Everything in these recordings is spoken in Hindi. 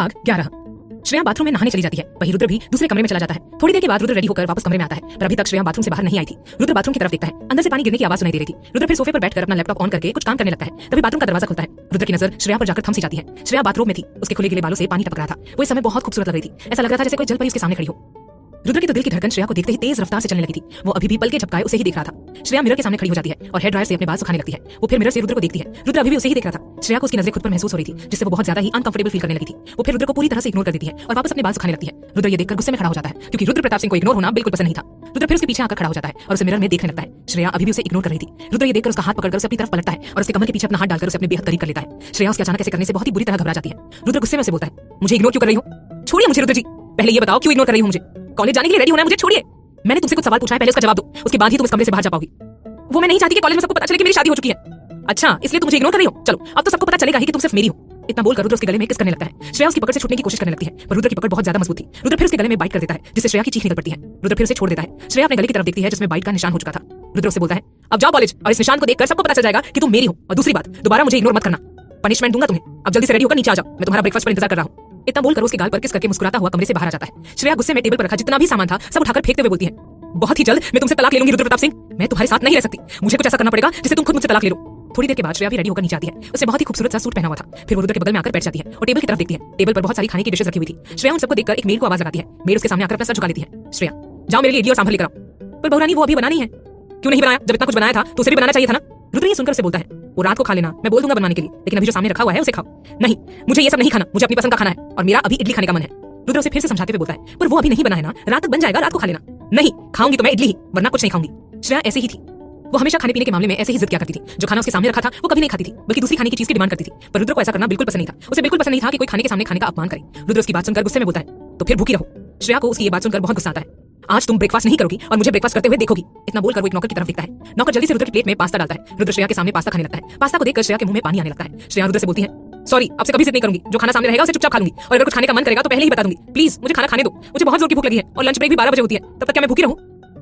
भाग 11। श्रेया बाथरूम में नहाने चली जाती है। वहीं रुद्र भी दूसरे कमरे में चला जाता है। थोड़ी देर के बाद रुद्र रेडी होकर वापस कमरे में आता है, पर अभी तक श्रेया बाथरूम से बाहर नहीं आई थी। रुद्र बाथरूम की तरफ देखता है, अंदर से पानी गिरने की आवाज सुनाई दे रही थी। रुद्र फिर सोफे पर बैठकर अपना लैपटॉप ऑन करके कुछ काम करने लगता है। तभी बाथरूम का दरवाजा खुलता है। रुद्र की नजर श्रेया पर जाकर थम सी जाती है। श्रेया बाथरूम में थी, उसके खुले गिले बालों से पानी टपक रहा था। वो इस समय बहुत खूबसूरत लग रही थी। ऐसा लग रहा था जैसे कोई जल परी उसके सामने खड़ी हो। रुद्र की तो दिल की धड़कन श्रेया को देखते ही तेज रफ्तार से चलने लगी थी। वो अभी भी पल के झपकाए उसे ही देख रहा था। श्रेया मिरर के सामने खड़ी हो जाती है और हेयर ड्रायर से अपने बाल सुखाने लगती है। वो फिर मिरर से रुद्र को देखती है। रुद्र अभी भी उसे ही देख रहा था। श्रेया को उसकी नजरें खुद पर महसूस हो रही थी, जिससे वो बहुत ज्यादा ही अनकंफर्टेबल फील करने लगी थी। वो फिर रुद्र को पूरी तरह से इग्नोर कर देती है और वापस अपने बाल सुखाने लगती है। रुद्र ये देखकर गुस्से में खड़ा हो जाता है, क्योंकि रुद्र प्रताप सिंह को इग्नोर होना बिल्कुल पसंद नहीं था। रुद्र फिर उसके पीछे आकर खड़ा हो जाता है और उसे मिरर में देखने लगता है। श्रेया अभी भी उसे इग्नोर कर रही थी। रुद्र ये देखकर उसका हाथ पकड़कर उसे अपनी तरफ पलटता है और उसके कमर के पीछे अपना हाथ डालकर उसे अपने बेहद करीब कर लेता है। श्रेया उसके अचानक ऐसे करने से बहुत ही बुरी तरह घबरा जाती है। रुद्र गुस्से में उसे बोलता है, मुझे इग्नोर क्यों कर रही हो? छोड़िए मुझे रुद्र जी, पहले ये बताओ क्यों इग्नोर कर रही हो मुझे? कॉलेज जाने के लिए रेडी होना है, मुझे छोड़िए। मैंने तुमसे कुछ सवाल पूछा है, पहले उसका जवाब दो, उसके बाद ही तुम इस कमरे से बाहर जा पाओगी। वो मैं नहीं चाहती कि कॉलेज में सबको पता चले कि मेरी शादी हो चुकी है। अच्छा, इसलिए तुम मुझे इग्नोर कर रही हो? चलो, अब तो सबको पता चलेगा ही कि तुम सिर्फ मेरी हो। इतना बोलकर रुद्र उसके गले में किस करने लगता है। श्रेया उसकी पकड़ से छूटने की कोशिश करने लगती है, पर रुद्र की पकड़ बहुत ज्यादा मजबूत थी। रुद्र फिर उसके गले में बाइट कर देता है, जिससे श्रेया की चीख निकल पड़ती है। रुद्र फिर उसे छोड़ देता है। श्रेया अपने गले की तरफ देखती है, जिसमें बाइट का निशान हो चुका था। रुद्र उसे बोलता है, अब जाओ कॉलेज और इस निशान को देखकर सबको पता चल जाएगा कि तुम मेरी हो। और दूसरी बात, दोबारा मुझे इग्नोर मत करना, पनिशमेंट दूंगा तुम्हें। अब जल्दी से रेडी होकर नीचे आ जाओ, मैं तुम्हारा ब्रेकफास्ट पर इंतजार कर रहा हूँ। इतना बोलकर उसके गाल पर किस करके मुस्कुराता हुआ कमरे से बाहर आ जाता है। श्रेया गुस्से में टेबल पर रखा जितना भी सामान था सब उठाकर फेंकते हुए बोलती है, बहुत ही जल्द मैं तुमसे तलाक ले लूंगी रुद्र प्रताप सिंह। मैं तुम्हारे साथ नहीं रह सकती, मुझे कुछ ऐसा करना पड़ेगा जिससे तुम खुद मुझसे तलाक ले लो। थोड़ी देर के बाद श्रेया भी रेडी होकर नीचे आती है। उसने बहुत ही खूबसूरत सा सूट पहना हुआ था। फिर वो रुद्र के बगल में आकर बैठ जाती है और टेबल की तरफ देखती है। टेबल पर बहुत सारी खाने की डिशेस रखी हुई थी। श्रेया उन सबको देखकर एक मेड को आवाज लगाती है। मेड उसके सामने आकर अपना सर झुका लेती है। श्रेया, जाओ मेरे लिए इडली और सांभर लेकर आओ। पर बहुरानी वो अभी बना नहीं है। क्यों नहीं बनाया? जब इतना कुछ बनाया था तो उसे भी बनाना चाहिए था ना। रुद्र ये सुनकर उसे बोलता है, वो रात को खा लेना, मैं बोल दूंगा बनवाने के लिए, लेकिन अभी जो सामने रखा हुआ है उसे खाओ। नहीं, मुझे ये सब नहीं खाना, मुझे अपनी पसंद का खाना है और मेरा अभी इडली खाने का मन है। रुद्र उसे फिर से समझाते हुए बोलता है, पर वो अभी नहीं बना है ना, रात तक बन जाएगा, रात को खा लेना। नहीं, खाऊंगी तो मैं इडली ही, वरना कुछ नहीं खाऊंगी। श्रेया ऐसे ही थी। वो हमेशा खाने पीने के मामले में ऐसे ही जिद किया करती थी। जो खाना उसके सामने रखा था वो कभी नहीं खाती थी, बल्कि दूसरी खाने की चीज की डिमांड करती थी। पर रुद्र को ऐसा करना बिल्कुल पसंद नहीं था। उसे बिल्कुल पसंद नहीं था कि कोई खाने के सामने खाने का अपमान करे। रुद्र उसकी बात सुनकर गुस्से में बोलता है, तो फिर भूखी रहो। श्रेया को उसकी ये बात सुनकर बहुत गुस्सा आता है। आज तुम ब्रेकफास्ट नहीं करोगी और मुझे ब्रेकफास्ट करते हुए देखोगी। इतना बोलकर वो एक नौकर की तरफ देखता है। नौकर जल्दी से रुद्र की प्लेट में पास्ता डालता है। रुद्र श्रेया के सामने पास्ता खाने लगता है। पास्ता को देखकर श्रेया के मुंह में पानी आने लगता है। श्रेया रुद्र से बोलती है, सॉरी, आपसे कभी जिद नहीं करूंगी, जो खाना सामने रहेगा उसे चुपचाप खा लूंगी, और अगर कुछ खाने का मन करेगा तो पहले ही बता दूंगी। प्लीज मुझे खाना खाने दो, मुझे बहुत जोर की भूख लगी है और लंच ब्रेक भी 12 बजे होती है। तब तक क्या मैं भूखी रहूं?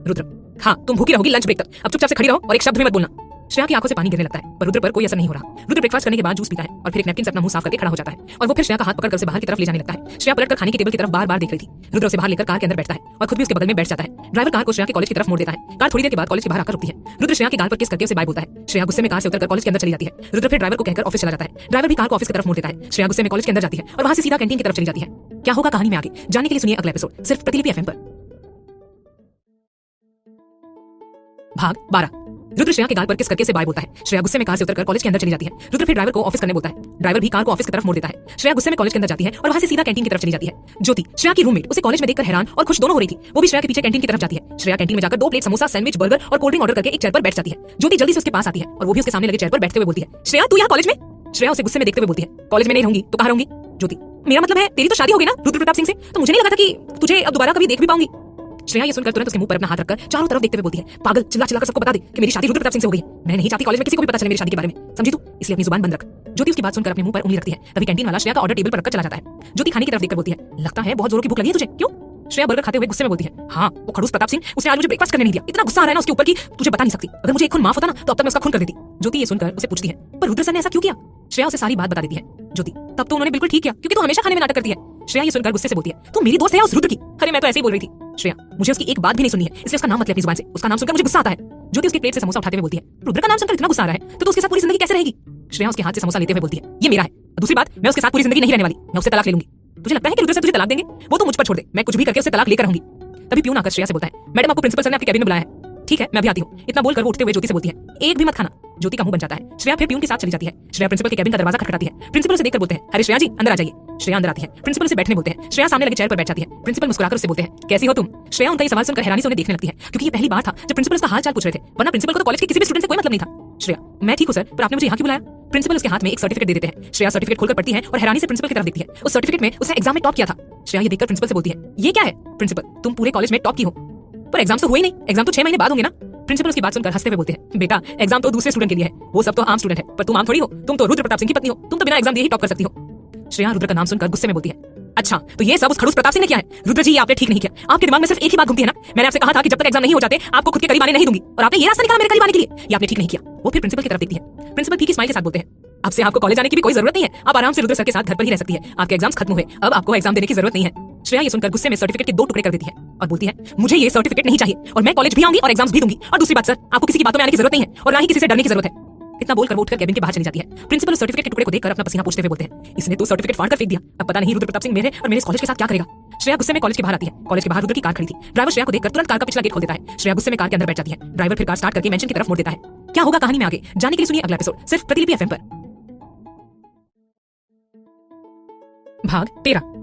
रुद्र, हाँ तुम भूखी रहोगी लंच ब्रेक तक। अब चुपचाप से खड़ी रहो और एक शब्द भी मत बोलना। श्रेया की आंखों से पानी गिरने लगता है, पर रुद्र पर कोई असर नहीं हो रहा। रुद्र ब्रेकफास्ट करने के बाद जूस पीता है और फिर एक नैपकिन से अपना मुंह साफ करके खड़ा हो जाता है और वो फिर श्रेया का हाथ पकड़कर उसे बाहर की तरफ ले जाने लगता है। श्रेया पलटकर खाने की टेबल की तरफ बार-बार देख रही थी। रुद्र उसे बाहर लेकर कार के अंदर बैठता है और खुद भी उसके बगल में बैठ जाता है। ड्राइवर कार को श्रेया के कॉलेज की तरफ मोड़ देता है। कार थोड़ी देर के बाद कॉलेज के बाहर आकर रुकती है। रुद्र श्रेया के गाल पर किस करके उसे बाय बोलता है। श्रेया गुस्से में कार से उतरकर कॉलेज के अंदर चली जाती है। रुद्र फिर ड्राइवर को कहकर ऑफिस चला जाता है। ड्राइवर भी कार को ऑफिस की तरफ मोड़ देता है। श्रेया गुस्से में कॉलेज के अंदर जाती है और वहां से सीधा कैंटीन की तरफ चली जाती है। क्या होगा कहानी में आगे जानने के लिए सुनिए अगला एपिसोड सिर्फ प्रतिलिपि एफएम पर। भाग 12। रुद्र श्रेया के गाल पर किस करके उसे बाय बोलता है। श्रेया गुस्से में कार से उतरकर कॉलेज के अंदर चली जाती है। रुद्र फिर ड्राइवर को ऑफिस करने बोलता है। ड्राइवर भी कार को ऑफिस की तरफ मोड़ देता है। श्रेया गुस्से में कॉलेज के अंदर जाती है और वहां से सीधा कैंटीन की तरफ चली जाती है। ज्योति, श्रेया की रूममेट, उसे कॉलेज में देखकर हैरान और खुश दोनों हो रही थी। वो भी श्रेया के पीछे कैंटीन की तरफ जाती है। श्रेया कैंटीन में जाकर 2 प्लेट समोसा, सैंडविच, बर्गर और कोल्ड ड्रिंक ऑर्डर करके एक चेयर पर बैठ जाती है। ज्योति जल्दी से उसके पास आती है और वो भी उसके सामने लगे चेयर पर बैठते हुए बोलती है, श्रेया तू यहाँ कॉलेज में? श्रेया उसे गुस्से में देखते हुए बोलती है, कॉलेज में नहीं रहूंगी तो कहाँ रहूंगी? ज्योति, मेरा मतलब है तेरी तो शादी हो गई ना रुद्र प्रताप सिंह से, तो मुझे नहीं लगा था कि तुझे अब दोबारा कभी देख भी पाऊंगी। श्रेया ये सुनकर तुरंत उसके मुंह पर अपना हाथ रखकर चारों तरफ देखते हुए बोलती है, पागल, चिल्ला चिल्ला कर सबको बता दे कि मेरी शादी रुद्र प्रताप सिंह से हो गई है। मैं नहीं चाहती कॉलेज में किसी को भी पता चले मेरी शादी के बारे में, समझी तू? इसलिए अपनी जुबान बंद रख। ज्योति उसकी बात सुनकर अपने मुंह पर उंगली रखती है। तभी कैंटीन वाला श्रेया का ऑर्डर टेबल पर रखकर चला जाता है। ज्योति खाने की तरफ देखकर बोलती है, लगता है बहुत जोरों की भूख लगी है तुझे, क्यों? श्रेया बर्गर खाते हुए गुस्से में बोलती है, हाँ वो खड़ूस प्रताप सिंह, उसने आज मुझे ब्रेकफास्ट करने नहीं दिया। इतना गुस्सा आ रहा है ना उसके ऊपर कि तुझे बता नहीं सकती। अगर मुझे एक खून माफ होता ना तो अब तक मैं उसका खून कर देती। ज्योति ये सुनकर उसे पूछती है, पर रुद्र सर ने ऐसा क्यों किया? श्रेया उसे सारी बात बता देती है। ज्योति, तब तो उन्होंने बिल्कुल ठीक किया, क्योंकि तू हमेशा खाने में नाटक करती है। श्रेया ये सुनकर गुस्से से बोलती है, तू मेरी दोस्त है उस रुद्र की? अरे मैं तो ऐसे ही बोल रही थी। श्रेया, मुझे उसकी एक बात भी नहीं सुननी है, इसलिए उसका नाम मत ले अपनी जुबान से। उसका नाम सुनकर मुझे गुस्सा आता है। ज्योति उसकी प्लेट से समोसा उठाते हुए बोलती है, रुद्र का नाम सुनकर इतना गुस्सा आ रहा है तो तू उसके साथ पूरी जिंदगी कैसे रहेगी? श्रेया उसके हाथ से समोसा लेते हुए बोलती है, ये मेरा है। दूसरी बात, मैं उसके साथ पूरी जिंदगी नहीं रहने वाली, मैं उससे तलाक ले लूंगी। तुझे लगता है कि रुद्र से तुझे तलाक देंगे? वो तो मुझ पर छोड़ दे, मैं कुछ भी करके उससे तलाक लेकर रहूंगी। तभी प्यून आकर श्रेया से बोलता है, मैडम आपको प्रिंसिपल सर ने आपके कैबिन में बुलाया है। ठीक है, मैं अभी आती हूँ। इतना बोलकर वो उठते हुए ज्योति से बोलती है, एक भी मत खाना। ज्योति का मुंह बन जाता है। श्रेया फिर प्यून के साथ चली जाती है। श्रेया प्रिंसिपल के कैबिन का दरवाजा खटखटाती है। प्रिंसिपल उसे देखकर बोलते हैं, अरे श्रेया जी अंदर आ जाइए। श्रेया अंदर आती है। प्रिंसिपल उसे बैठने बोलते हैं। श्रेया सामने लगे चेयर पर बैठ जाती है। प्रिंसिपल मुस्कुराकर उससे बोलते हैं, कैसी हो तुम? श्रेया उनका ये सवाल सुनकर हैरानी से उन्हें देखने लगती है, क्योंकि ये पहली बार था जब प्रिंसिपल उसका हाल चाल पूछ रहे थे, वरना प्रिंसिपल को तो कॉलेज के किसी भी स्टूडेंट से कोई मतलब नहीं था। श्रेया, मैं ठीक हूँ सर, पर आपने मुझे यहाँ क्यों बुलाया? प्रिंसिपल उसके हाथ में एक सर्टिफिकेट दे देते हैं। श्रेया सर्टिफिकेट खोलकर पढ़ती है और हैरानी से प्रिंसिपल की तरफ देखती है। उस सर्टिफिकेट में उसने एग्जाम में टॉप किया था। श्रेया ये देखकर प्रिंसिपल से बोलती है, ये क्या है? प्रिंसिपल, तुम पूरे कॉलेज में टॉप की हो, पर एग्जाम तो हुए नहीं, एग्जाम तो 6 महीने बाद होंगे ना। प्रिंसिपल उसकी बात सुनकर हंसते हुए बोलते हैं, बेटा एग्जाम तो दूसरे स्टूडेंट के लिए है, वो सब तो आम स्टूडेंट है, पर तुम आम थोड़ी हो, तुम तो रुद्र प्रताप सिंह की पत्नी हो, तुम तो बिना एग्जाम दिए ही टॉप कर सकती हो। श्रेया रुद्र का नाम सुनकर गुस्से में बोलती है, अच्छा तो ये सब उस खड़ूस प्रताप सिंह ने किया है? रुद्र जी आपने ठीक नहीं किया, आपके दिमाग में सिर्फ एक ही बात घूमती है ना, मैंने आपसे कहा था कि जब तक एग्जाम नहीं हो जाते आपको खुद के करीब आने नहीं दूंगी, और आपने ये रास्ता निकाला मेरे करीब आने के लिए, ये आपने ठीक नहीं किया। वो फिर प्रिंसिपल की तरफ देखती है। प्रिंसिपल फीकी स्माइल के साथ बोलते हैं, अब से आपको कॉलेज आने की भी कोई जरूरत नहीं है, आप आराम से रुद्र सर के साथ घर पर ही रह सकती है। आपके एग्जाम्स खत्म हुए, अब आपको एग्जाम देने की जरूरत नहीं है। श्रेया ये सुनकर गुस्से में सर्टिफिकेट के 2 टुकड़े कर देती है और बोलती है, मुझे ये सर्टिफिकेट नहीं चाहिए और मैं कॉलेज भी आऊंगी और एग्जाम्स भी दूंगी। और दूसरी बात सर, आपको किसी की बातों में आने की जरूरत नहीं है और ना ही किसी से डरने की जरूरत है। इतना बोलकर वो उठकर कैबिन के बाहर चली जाती है। प्रिंसिपल उस सर्टिफिकेट के टुकड़े को देखकर अपना पसीना पोंछते हुए बोलते हैं, इसने तो सर्टिफिकेट फाड़ कर फेंक दिया। अब पता नहीं रुद्र प्रताप सिंह मेरे और मेरे कॉलेज के साथ क्या करेगा। श्रेया गुस्से में कॉलेज के बाहर आती है। कॉलेज के बाहर रुद्र की कार खड़ी थी। ड्राइवर श्रेया को देखकर तुरंत कार का पिछला गेट खोल देता है। श्रेया गुस्से में कार के अंदर बैठ जाती है। ड्राइवर फिर कार स्टार्ट करके मेंशन की तरफ मोड़ देता है। क्या होगा कहानी में आगे जानने के लिए सुनिए अगला एपिसोड सिर्फ प्रतिलिपि एफएम पर। भाग 13।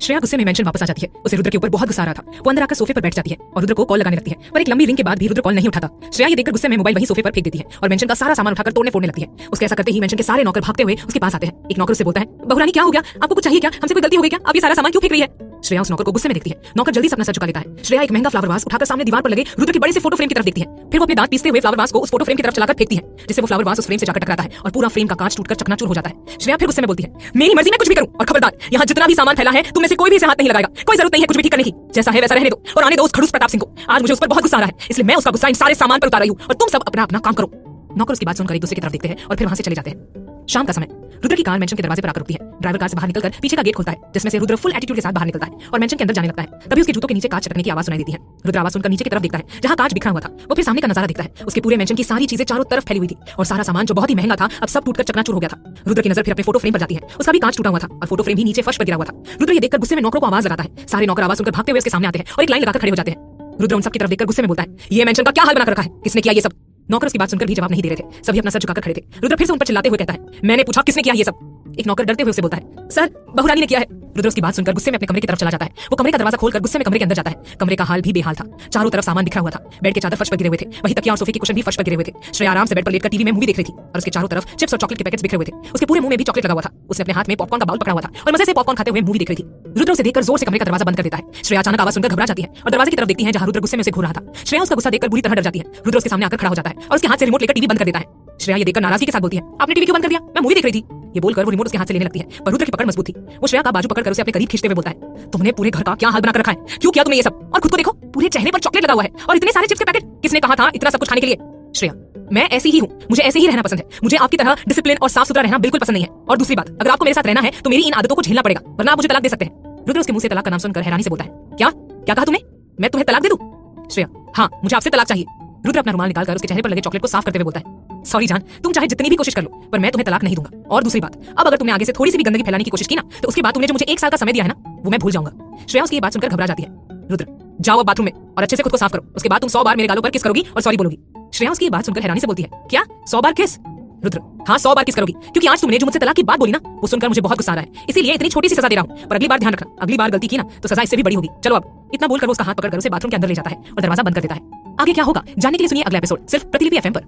श्रेया गुस्से में मेंशन वापस आ जाती है। उसे रुद्र के ऊपर बहुत गुस्सा आ रहा था। वो अंदर आकर सोफे पर बैठ जाती है और रुद्र को कॉल लगाने लगती है, पर एक लंबी रिंग के बाद भी रुद्र कॉल नहीं उठाता। श्रेया ये देखकर गुस्से में मोबाइल वहीं सोफे पर फेंक देती है और मेंशन का सारा सामान उठाकर तोड़ने फोड़ने लगती है। उसके ऐसा करते ही मेंशन के सारे नौकर भागते हुए उसके पास आते हैं। एक नौकर उससे बोलता है, बहुरानी क्या हो गया, आपको कुछ चाहिए क्या, हमसे कोई गलती हो गई क्या, आप ये सारा सामान क्यों फेंक रही है। श्रेया उस नौकर को गुस्से में देखती है। नौकर जल्दी से अपना सर झुका लेता है। श्रेया एक महंगा फ्लावर वास उठाकर सामने दीवार पर लगे रुद्र के बड़े से फोटो फ्रेम की तरफ देखती है। फिर वो अपने दांत पीसते हुए फ्लावर वास को उस फोटो फ्रेम की तरफ चलाकर फेंकती है, जिससे वो फ्लावर वास उस फ्रेम से जाकर टकराता है और पूरा फ्रेम का कांच टूटकर चकनाचूर हो जाता है। श्रेया फिर गुस्से में बोलती है, मेरी मर्जी में कुछ भी करूं और खबरदार यहाँ जितना भी सामान फैला है तुम में से कोई भी इसे हाथ नहीं लगाएगा। कोई जरूरत नहीं है कुछ भी ठीक करने की, जैसा है वैसा रहने दो और आने दो उस खड़ूस प्रताप सिंह को। आज मुझे उस पर बहुत गुस्सा आ रहा है, इसलिए मैं उसका गुस्सा इन सारे सामान पर उतार रही हूँ और तुम सब अपना अपना काम करो। नौकर उसकी बात सुनकर एक दूसरे की तरफ देखते हैं और फिर वहां से चले जाते हैं। शाम का समय, रुद्र की कार मेंशन के दरवाजे पर आकर रुकती है। ड्राइवर कार से बाहर निकलकर पीछे का गेट खोलता है, जिसमें से रुद्र फुल एटीट्यूड के साथ बाहर निकलता है और मेंशन के अंदर जाने लगता है। तभी उसके जूतों के नीचे कांच चटकने की आवाज सुनाई देती है। रुद्र आवाज सुनकर नीचे की तरफ देखता है जहां कांच बिखरा हुआ था। वो फिर सामने का नजारा देखता है। उसके पूरे मेंशन की सारी चीजें चारों तरफ फैली हुई थी और सारा सामान जो बहुत ही महंगा था अब सब टूटकर चकनाचूर हो गया था। रुद्र की नजर फिर अपने फोटो फ्रेम पर जाती है। उसका भी कांच टूटा हुआ था और फोटो फ्रेम भी नीचे फर्श पर गिरा हुआ था। रुद्र ये देखकर गुस्से में नौकरों को आवाज लगाता है। सारे नौकर आवाज सुनकर भागते हुए उसके सामने आते हैं और एक लाइन लगाकर खड़े हो जाते हैं। रुद्र उन सब की तरफ देखकर गुस्से में बोलता है, ये मेंशन का क्या हाल बना कर रखा है, किसने किया ये सब। नौकर उसकी बात सुनकर भी जवाब नहीं दे रहे थे। सभी अपना सर झुकाकर खड़े थे। रुद्र फिर से उन पर चिल्लाते हुए कहता है, मैंने पूछा किसने किया ये सब। एक नौकर डरते हुए उसे बोलता है, सर बहुरानी ने किया है। रुद्र उसकी बात सुनकर गुस्से में अपने कमरे की तरफ चला जाता है। वो कमरे का दरवाजा खोलकर गुस्से में कमरे के अंदर जाता है। कमरे का हाल भी बेहाल था। चारों तरफ सामान बिखरा हुआ था। बेड के चादर फर्श पर गिरे हुए थे, वहीं तकिया और सोफे के कुशन भी फर्श पर गिरे हुए थे। श्रेया आराम से बेड पर लेटकर टीवी में मूवी देख रही थी और उसके चारों तरफ चिप्स और चॉकलेट के पैकेट्स बिखरे हुए थे। उसके पूरे मुंह में भी चॉकलेट लगा हुआ था। उसने अपने हाथ में पॉपकॉर्न का बाउल पकड़ा हुआ था और मजे से पॉपकॉर्न खाते हुए मूवी देख रही थी। रुद्र उसे देखकर जोर से कमरे का दरवाजा बंद कर देता है। श्रेया अचानक आवाज सुनकर घबरा जाती है और दरवाजे की तरफ देखती है जहां रुद्र गुस्से में उसे घूर रहा था। श्रेया उसका गुस्सा देखकर बुरी तरह डर जाती है। रुद्र उसके सामने आकर खड़ा हो जाता है और उसके हाथ से रिमोट लेकर टीवी बंद कर देता है। श्रेया ये देखकर नाराजगी के साथ बोलती है, आपने टीवी क्यों बंद कर दिया, मैं मूवी देख रही थी। ये बोलकर वो रिमोट उसके हाथ से लेने लगती है, पर रुद्र की पकड़ मजबूत थी। वो श्रेया का बाजू पकड़कर उसे अपने करीब खींचते हुए बोलता है, तुमने पूरे घर का क्या हाल बना कर रखा है, क्यों किया तुमने ये सब, और खुद को देखो पूरे चेहरे पर चॉकलेट लगा हुआ है और इतने सारे चिप्स के पैकेट, किसने कहा था इतना सब कुछ खाने के लिए। श्रेया, मैं ऐसी ही हूँ, मुझे ऐसे ही रहना पसंद है। मुझे आपकी तरह डिसिप्लिन और साफ सुथरा रहना बिल्कुल पसंद नहीं है। और दूसरी बात, अगर आपको मेरे साथ रहना है तो मेरी इन आदतों को झेलना पड़ेगा, वरना आप मुझे तलाक दे सकते हैं। रुद्र उसके मुंह से तलाक का नाम सुनकर हैरानी से बोलता है, क्या क्या कहा तुमने, मैं तुम्हें तलाक दे दूं। श्रेया, हाँ मुझे आपसे तलाक चाहिए। रुद्र अपना रुमाल निकालकर उसके चेहरे पर लगे चॉकलेट को साफ करते हुए बोलता है, सॉरी जान, तुम चाहे जितनी भी कोशिश कर लो पर मैं तुम्हें तलाक नहीं दूंगा। और दूसरी बात, अब अगर तुमने आगे से थोड़ी सी भी गंदगी फैलाने की कोशिश की ना तो उसके बाद तुमने जो मुझे 1 साल का समय दिया है ना वो मैं भूल जाऊंगा। श्रेया उसकी ये बात सुनकर घबरा जाती है। रुद्र, जाओ अब बाथरूम में और अच्छे से खुद को साफ करो, उसके बाद तुम 100 बार मेरे गालों पर किस करोगी और सॉरी बोलोगी। श्रेया उसकी ये बात सुनकर हैरानी से बोलती है, क्या 100 बार किस। रुद्र, हाँ 100 बार किस करोगी, क्योंकि आज तुमने जो मुझसे तलाक की बात बोली ना वो सुनकर मुझे बहुत गुस्सा आ रहा है, इसीलिए इतनी छोटी सी सजा दे रहा हूँ। पर अगली बार ध्यान रखना, अगली बार गलती की ना तो सजा इससे भी बड़ी होगी। चलो अब। इतना बोलकर वो उसका हाथ पकड़कर उसे बाथरूम के अंदर ले जाता है और दरवाजा बंद कर देता है। आगे क्या होगा जानने के लिए सुनिए अगला एपिसोड सिर्फ प्रतिलिपि एफएम पर।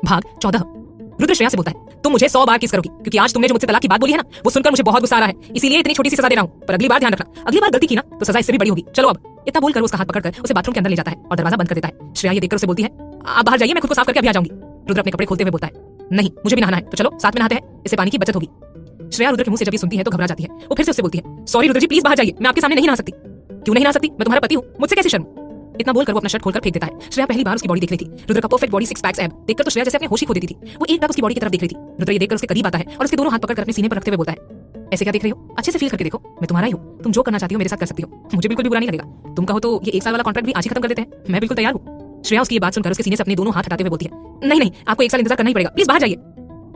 भाग 14। रुद्र श्रेया से बोलता है, तुम मुझे 100 बार किस करोगी, क्योंकि आज तुमने जो मुझसे तलाक की बात बोली है ना वो सुनकर मुझे बहुत गुस्सा आ रहा है, इसीलिए इतनी छोटी सी सजा दे रहा हूँ। पर अगली बार ध्यान रखना, अगली बार गलती की ना तो सजा इससे भी बड़ी होगी। चलो अब। इतना बोलकर उसका हाथ पकड़कर उसे बाथरूम के अंदर ले जाता है और दरवाजा बंद कर देता है। श्रेया ये देखकर उसे बोलती है, आप बाहर जाइए, मैं खुद को साफ करके अभी आ जाऊंगी। रुद्र अपने कपड़े खोलते हुए बोलता है, नहीं मुझे भी नहाना है, तो चलो साथ में नहाते हैं, इससे पानी की बचत होगी। श्रेया रुद्र के मुंह से जब ये सुनती है तो घबरा जाती है। वो फिर से उससे बोलती है, सॉरी रुद्र जी प्लीज बाहर जाइए, मैं आपके सामने नहीं नहा सकती। क्यों नहीं नहा सकती, मैं तुम्हारा पति हूँ, मुझसे कैसे शर्म। इतना बोलकर वो अपना शर्ट खोलकर फेंक देता है। श्रेया पहली बार उसकी बॉडी देख रही थी। रुद्र का परफेक्ट बॉडी 6 पैक्स एब देखकर तो श्रेया जैसे अपने होश ही खो देती थी। वो एक बार उसकी बॉडी की तरफ देख रही थी। रुद्र ये देखकर उसके करीब आता है और उसके दोनों हाथ पकड़कर अपने सीने पर रखते हुए बोलता है, ऐसे क्या देख रही हो, अच्छे से फील करके देखो, मैं तुम्हारा ही हूँ, तुम जो करना चाहती हो मेरे साथ कर सकती हो, मुझे बिल्कुल भी बुरा नहीं लगेगा। तुम कहो तो ये 1 साल वाला कॉन्ट्रैक्ट भी आज ही खत्म कर देते हैं, मैं बिल्कुल तैयार हूँ। श्रेया उसकी ये बात सुनकर उसके सीने से अपने दोनों हाथ हटाते हुए बोलती है, नहीं नहीं आपको 1 साल इंतजार करना ही पड़ेगा, प्लीज बाहर जाइए।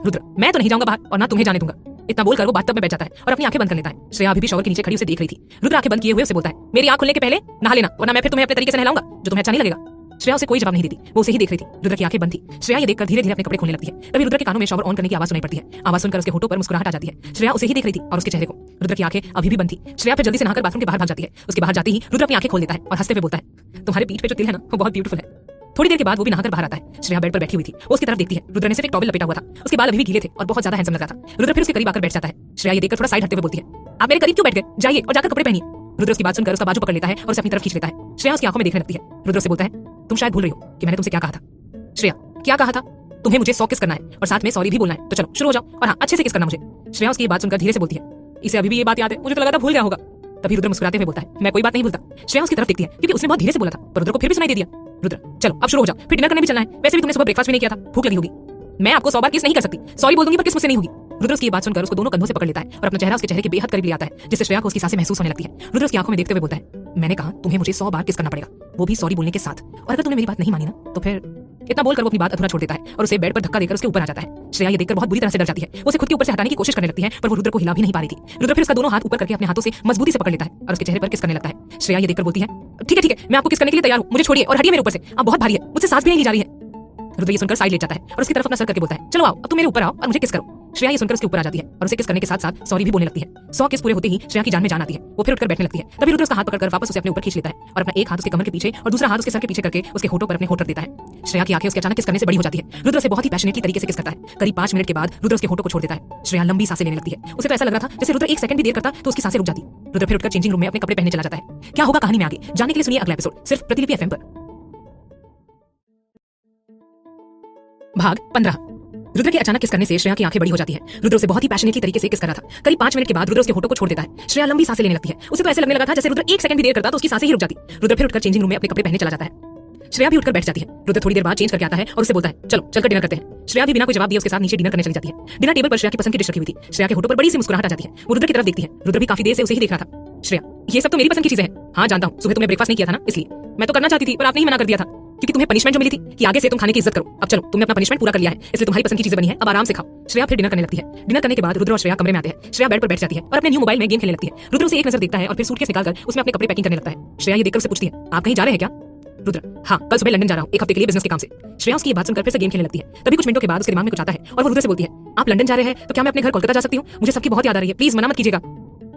रुद्र, मैं तो नहीं जाऊंगा बाहर और ना तुम्हें जाने दूंगा। इतना बोलकर वो बाथटब में बैठ जाता है और अपनी आंखें बंद कर लेता है। श्रेया अभी भी शॉवर के नीचे खड़ी उसे देख रही थी। रुद्र आंखें बंद किए हुए उसे बोलता है, मेरी आंख खुलने के पहले नहा लेना, वरना मैं फिर तुम्हें अपने तरीके से नहलाऊंगा जो तुम्हें अच्छा नहीं लगेगा। श्रेया उसे कोई जवाब नहीं देती, वो उसे ही देख रही थी। रुद्र की आंखें बंद थी। श्रेया ये देखकर धीरे-धीरे अपने कपड़े खोलने लगती है। तभी रुद्र के कानों में शॉवर ऑन करने की आवाज सुनाई पड़ती है। आवाज सुनकर उसके होठों पर मुस्कुराहट आ जाती है। श्रेया उसे ही देख रही थी और उसके चेहरे को। रुद्र की आंखें अभी भी बंद थी। श्रेया फिर जल्दी से नहाकर बाथरूम के बाहर भाग जाती है। उसके बाहर जाते ही रुद्र अपनी आंखें खोल देता है और हंसते हुए बोलता है, तुम्हारे पीठ पे जो तिल है ना वो बहुत ब्यूटीफुल है। थोड़ी देर के बाद वो भी नहाकर बाहर आता है। श्रेया बेड पर बैठी हुई थी। वो उसकी तरफ देखती है। रुद्र ने सिर्फ एक टॉवेल लपेटा हुआ था। उसके बाल अभी भी गीले थे और बहुत ज्यादा हैंडसम लग रहा था। रुद्र फिर उसके करीब आकर बैठ जाता है। श्रेया ये देखकर थोड़ा साइड हटते हुए बोलती है, आप मेरे करीब क्यों बैठ गए, जाइए और जाकर कपड़े पहनिए। रुद्र उसकी बात सुनकर उसका बाजू पकड़ लेता है और उसे अपनी तरफ खींच लेता है। श्रेया उसकी आंखों में देखने लगती है। रुद्र से बोलता है, तुम शायद भूल रही हो कि मैंने तुमसे क्या कहा था। श्रेया, क्या कहा था। तुम्हें मुझे 100 किस करना है और साथ में सॉरी भी बोलना है, तो चलो शुरू हो जाओ और हाँ अच्छे से किस करना मुझे। श्रेया उसकी बात सुनकर धीरे से बोलती है, इसे अभी भी ये बात याद है, मुझे तो लगा था भूल गया होगा। तभी रुद्र मुस्कुराते हुए बोलता है, मैं कोई बात नहीं भूलता। श्रेया उसकी तरफ देखती है क्योंकि उसने बहुत धीरे से बोला था, पर रुद्र को फिर भी सुनाई दे दिया। रुद्र, चलो अब शुरू हो जाओ, फिर डिनर करने भी चलना है। वैसे भी तुमने सुबह ब्रेकफास्ट भी नहीं किया था, भूख लगी होगी। मैं आपको 100 बार किस नहीं कर सकती, सॉरी बोल दूंगी पर किस मुझसे नहीं होगी। रुद्र उसकी ये बात सुनकर उसको दोनों कंधों से पकड़ लेता है और अपना चेहरा उसके चेहरे के बेहद करीब ले आता है, जिससे श्रेया को उसकी सांसें महसूस होने लगती है। रुद्र उसकी आंखों में देखते हुए बोलता है, मैंने कहा तुम्हें मुझे 100 बार किस करना पड़ेगा, वो भी सॉरी बोलने के साथ। और अगर तुमने मेरी बात नहीं मानी ना तो फिर। इतना बोलकर वो अपनी बात अधूरा छोड़ देता है और उसे बेड पर धक्का देकर उसके ऊपर आ जाता है। श्रेया ये देखकर बहुत बुरी तरह से डर जाती है। वो उसे खुद के ऊपर से हटाने की कोशिश करने लगती है, पर वो रुद्र को हिला भी नहीं पा रही थी। रुद्र फिर उसका दोनों हाथ ऊपर करके अपने हाथों से मजबूती से पकड़ लेता है और उसके चेहरे पर किस करने लगता है। श्रेया ये देखकर बोलती है, ठीक है, मैं आपको किस करने के लिए तैयार हूं, मुझे छोड़िए और हटिए मेरे ऊपर से, आप बहुत भारी है, मुझसे सांस भी नहीं ली जा रही है। रुद्र ये सुनकर साइड ले जाता है और उसकी तरफ अपना सर करके बोलता है, चलो आओ अब तुम मेरे ऊपर आओ और मुझे किस करो। श्रेया ये सुनकर उसके ऊपर आ जाती है और उसे किस करने के साथ साथ सॉरी भी बोलने लगती है। 100 किस पूरे होते ही श्रेया की जान में जान आती है। वो फिर उठकर बैठने लगती है। तभी रुद्र उसका हाथ पकड़कर वापस उसे अपने ऊपर खींच लेता है और अपना एक हाथ उसके कमर के पीछे और दूसरा हाथ उसके सर के पीछे करके उसके होठों पर अपने होठ रख देता है। श्रेया की आंखें उसके अचानक किस करने से बड़ी हो जाती है। रुद्र उसे बहुत ही पैशनेटली तरीके से किस करता है। करीब 5 मिनट के बाद रुद्र उसके होठों को छोड़ देता है। श्रेया लंबी सांसें लेने लगती है। उसे तो ऐसा लग रहा था जैसे रुद्र 1 सेकंड भी देर करता तो उसकी सांसें रुक जाती। रुद्र फिर उठकर चेंजिंग रूम में अपने कपड़े पहनने चला जाता है। क्या होगा कहानी में आगे जानने के लिए सुनिए अगला एपिसोड सिर्फ प्रतिलिपि एफएम पर। भाग 15। रुद्र के अचानक किस करने से श्रेया की आंखें बड़ी हो जाती है। रुद्र उसे बहुत ही पैशनेटली तरीके से किस कर रहा था। करीब 5 मिनट के बाद रुद्र उसके होठों को छोड़ देता है। श्रेया लंबी सांसें लेने लगती है। उसे तो ऐसे लगने लगा था जैसे रुद्र 1 सेकंड भी देर करता तो उसकी सांसें ही रुक जाती। रुद्र फिर उठकर चेंजिंग रूम में अपने कपड़े पहनने चला जाता है। श्रेया भी उठकर बैठ जाती है। रुद्र थोड़ी देर बाद चेंज करके आता है और उससे बोलता है, चलो चलकर डिनर करते हैं। श्रेया भी बिना कोई जवाब दिए उसके साथ नीचे डिनर करने चली जाती है। डिनर टेबल पर श्रेया की पसंद की डिश रखी हुई थी। श्रेया के होठों पर बड़ी सी मुस्कुराहट आ जाती है। वो रुद्र की तरफ देखती है। रुद्र भी काफी देर से उसे ही देख रहा था। श्रेया, ये सब तो मेरी पसंद की चीजें हैं। हाँ जानता हूँ, सुबह तुमने ब्रेकफास्ट नहीं किया था ना, इसलिए मैं तो करना चाहती थी पर आपने ही मना कर दिया था, क्योंकि तुम्हें पनिशमेंट जो मिली थी कि आगे से तुम खाने की इज्जत करो। अब चलो, तुमने अपना पनिशमेंट पूरा कर लिया है, इसलिए तुम्हारी पसंद की चीजें बनी है, अब आराम से खाओ। श्रेया फिर डिनर करने लगती है। डिनर करने के बाद रुद्र और श्रेया कमरे में आते हैं। श्रेया बेड पर बैठ जाती है और अपने न्यू मोबाइल में गेम खेलने लगती है। रुद्र उसे एक नजर देखता है और फिर सूटकेस निकालकर उसमें अपने कपड़े पैकिंग करने लगता है। श्रेया ये देखकर उसे पूछती है, आप कहीं जा रहे हैं क्या? रुद्र, हाँ, कल सुबह लंदन जा रहा हूँ, 1 हफ्ते के लिए बिजनेस के काम से। श्रेया उसकी बात सुनकर फिर से गेम खेलने लगती है। तभी कुछ मिनटों के बाद उसके दिमाग में कुछ आता है और वो रुद्र से बोलती है, आप लंदन जा रहे हैं तो क्या मैं अपने घर कोलकाता जा सकती हूँ? मुझे सबकी बहुत याद आ रही है, प्लीज मना मत कीजिएगा।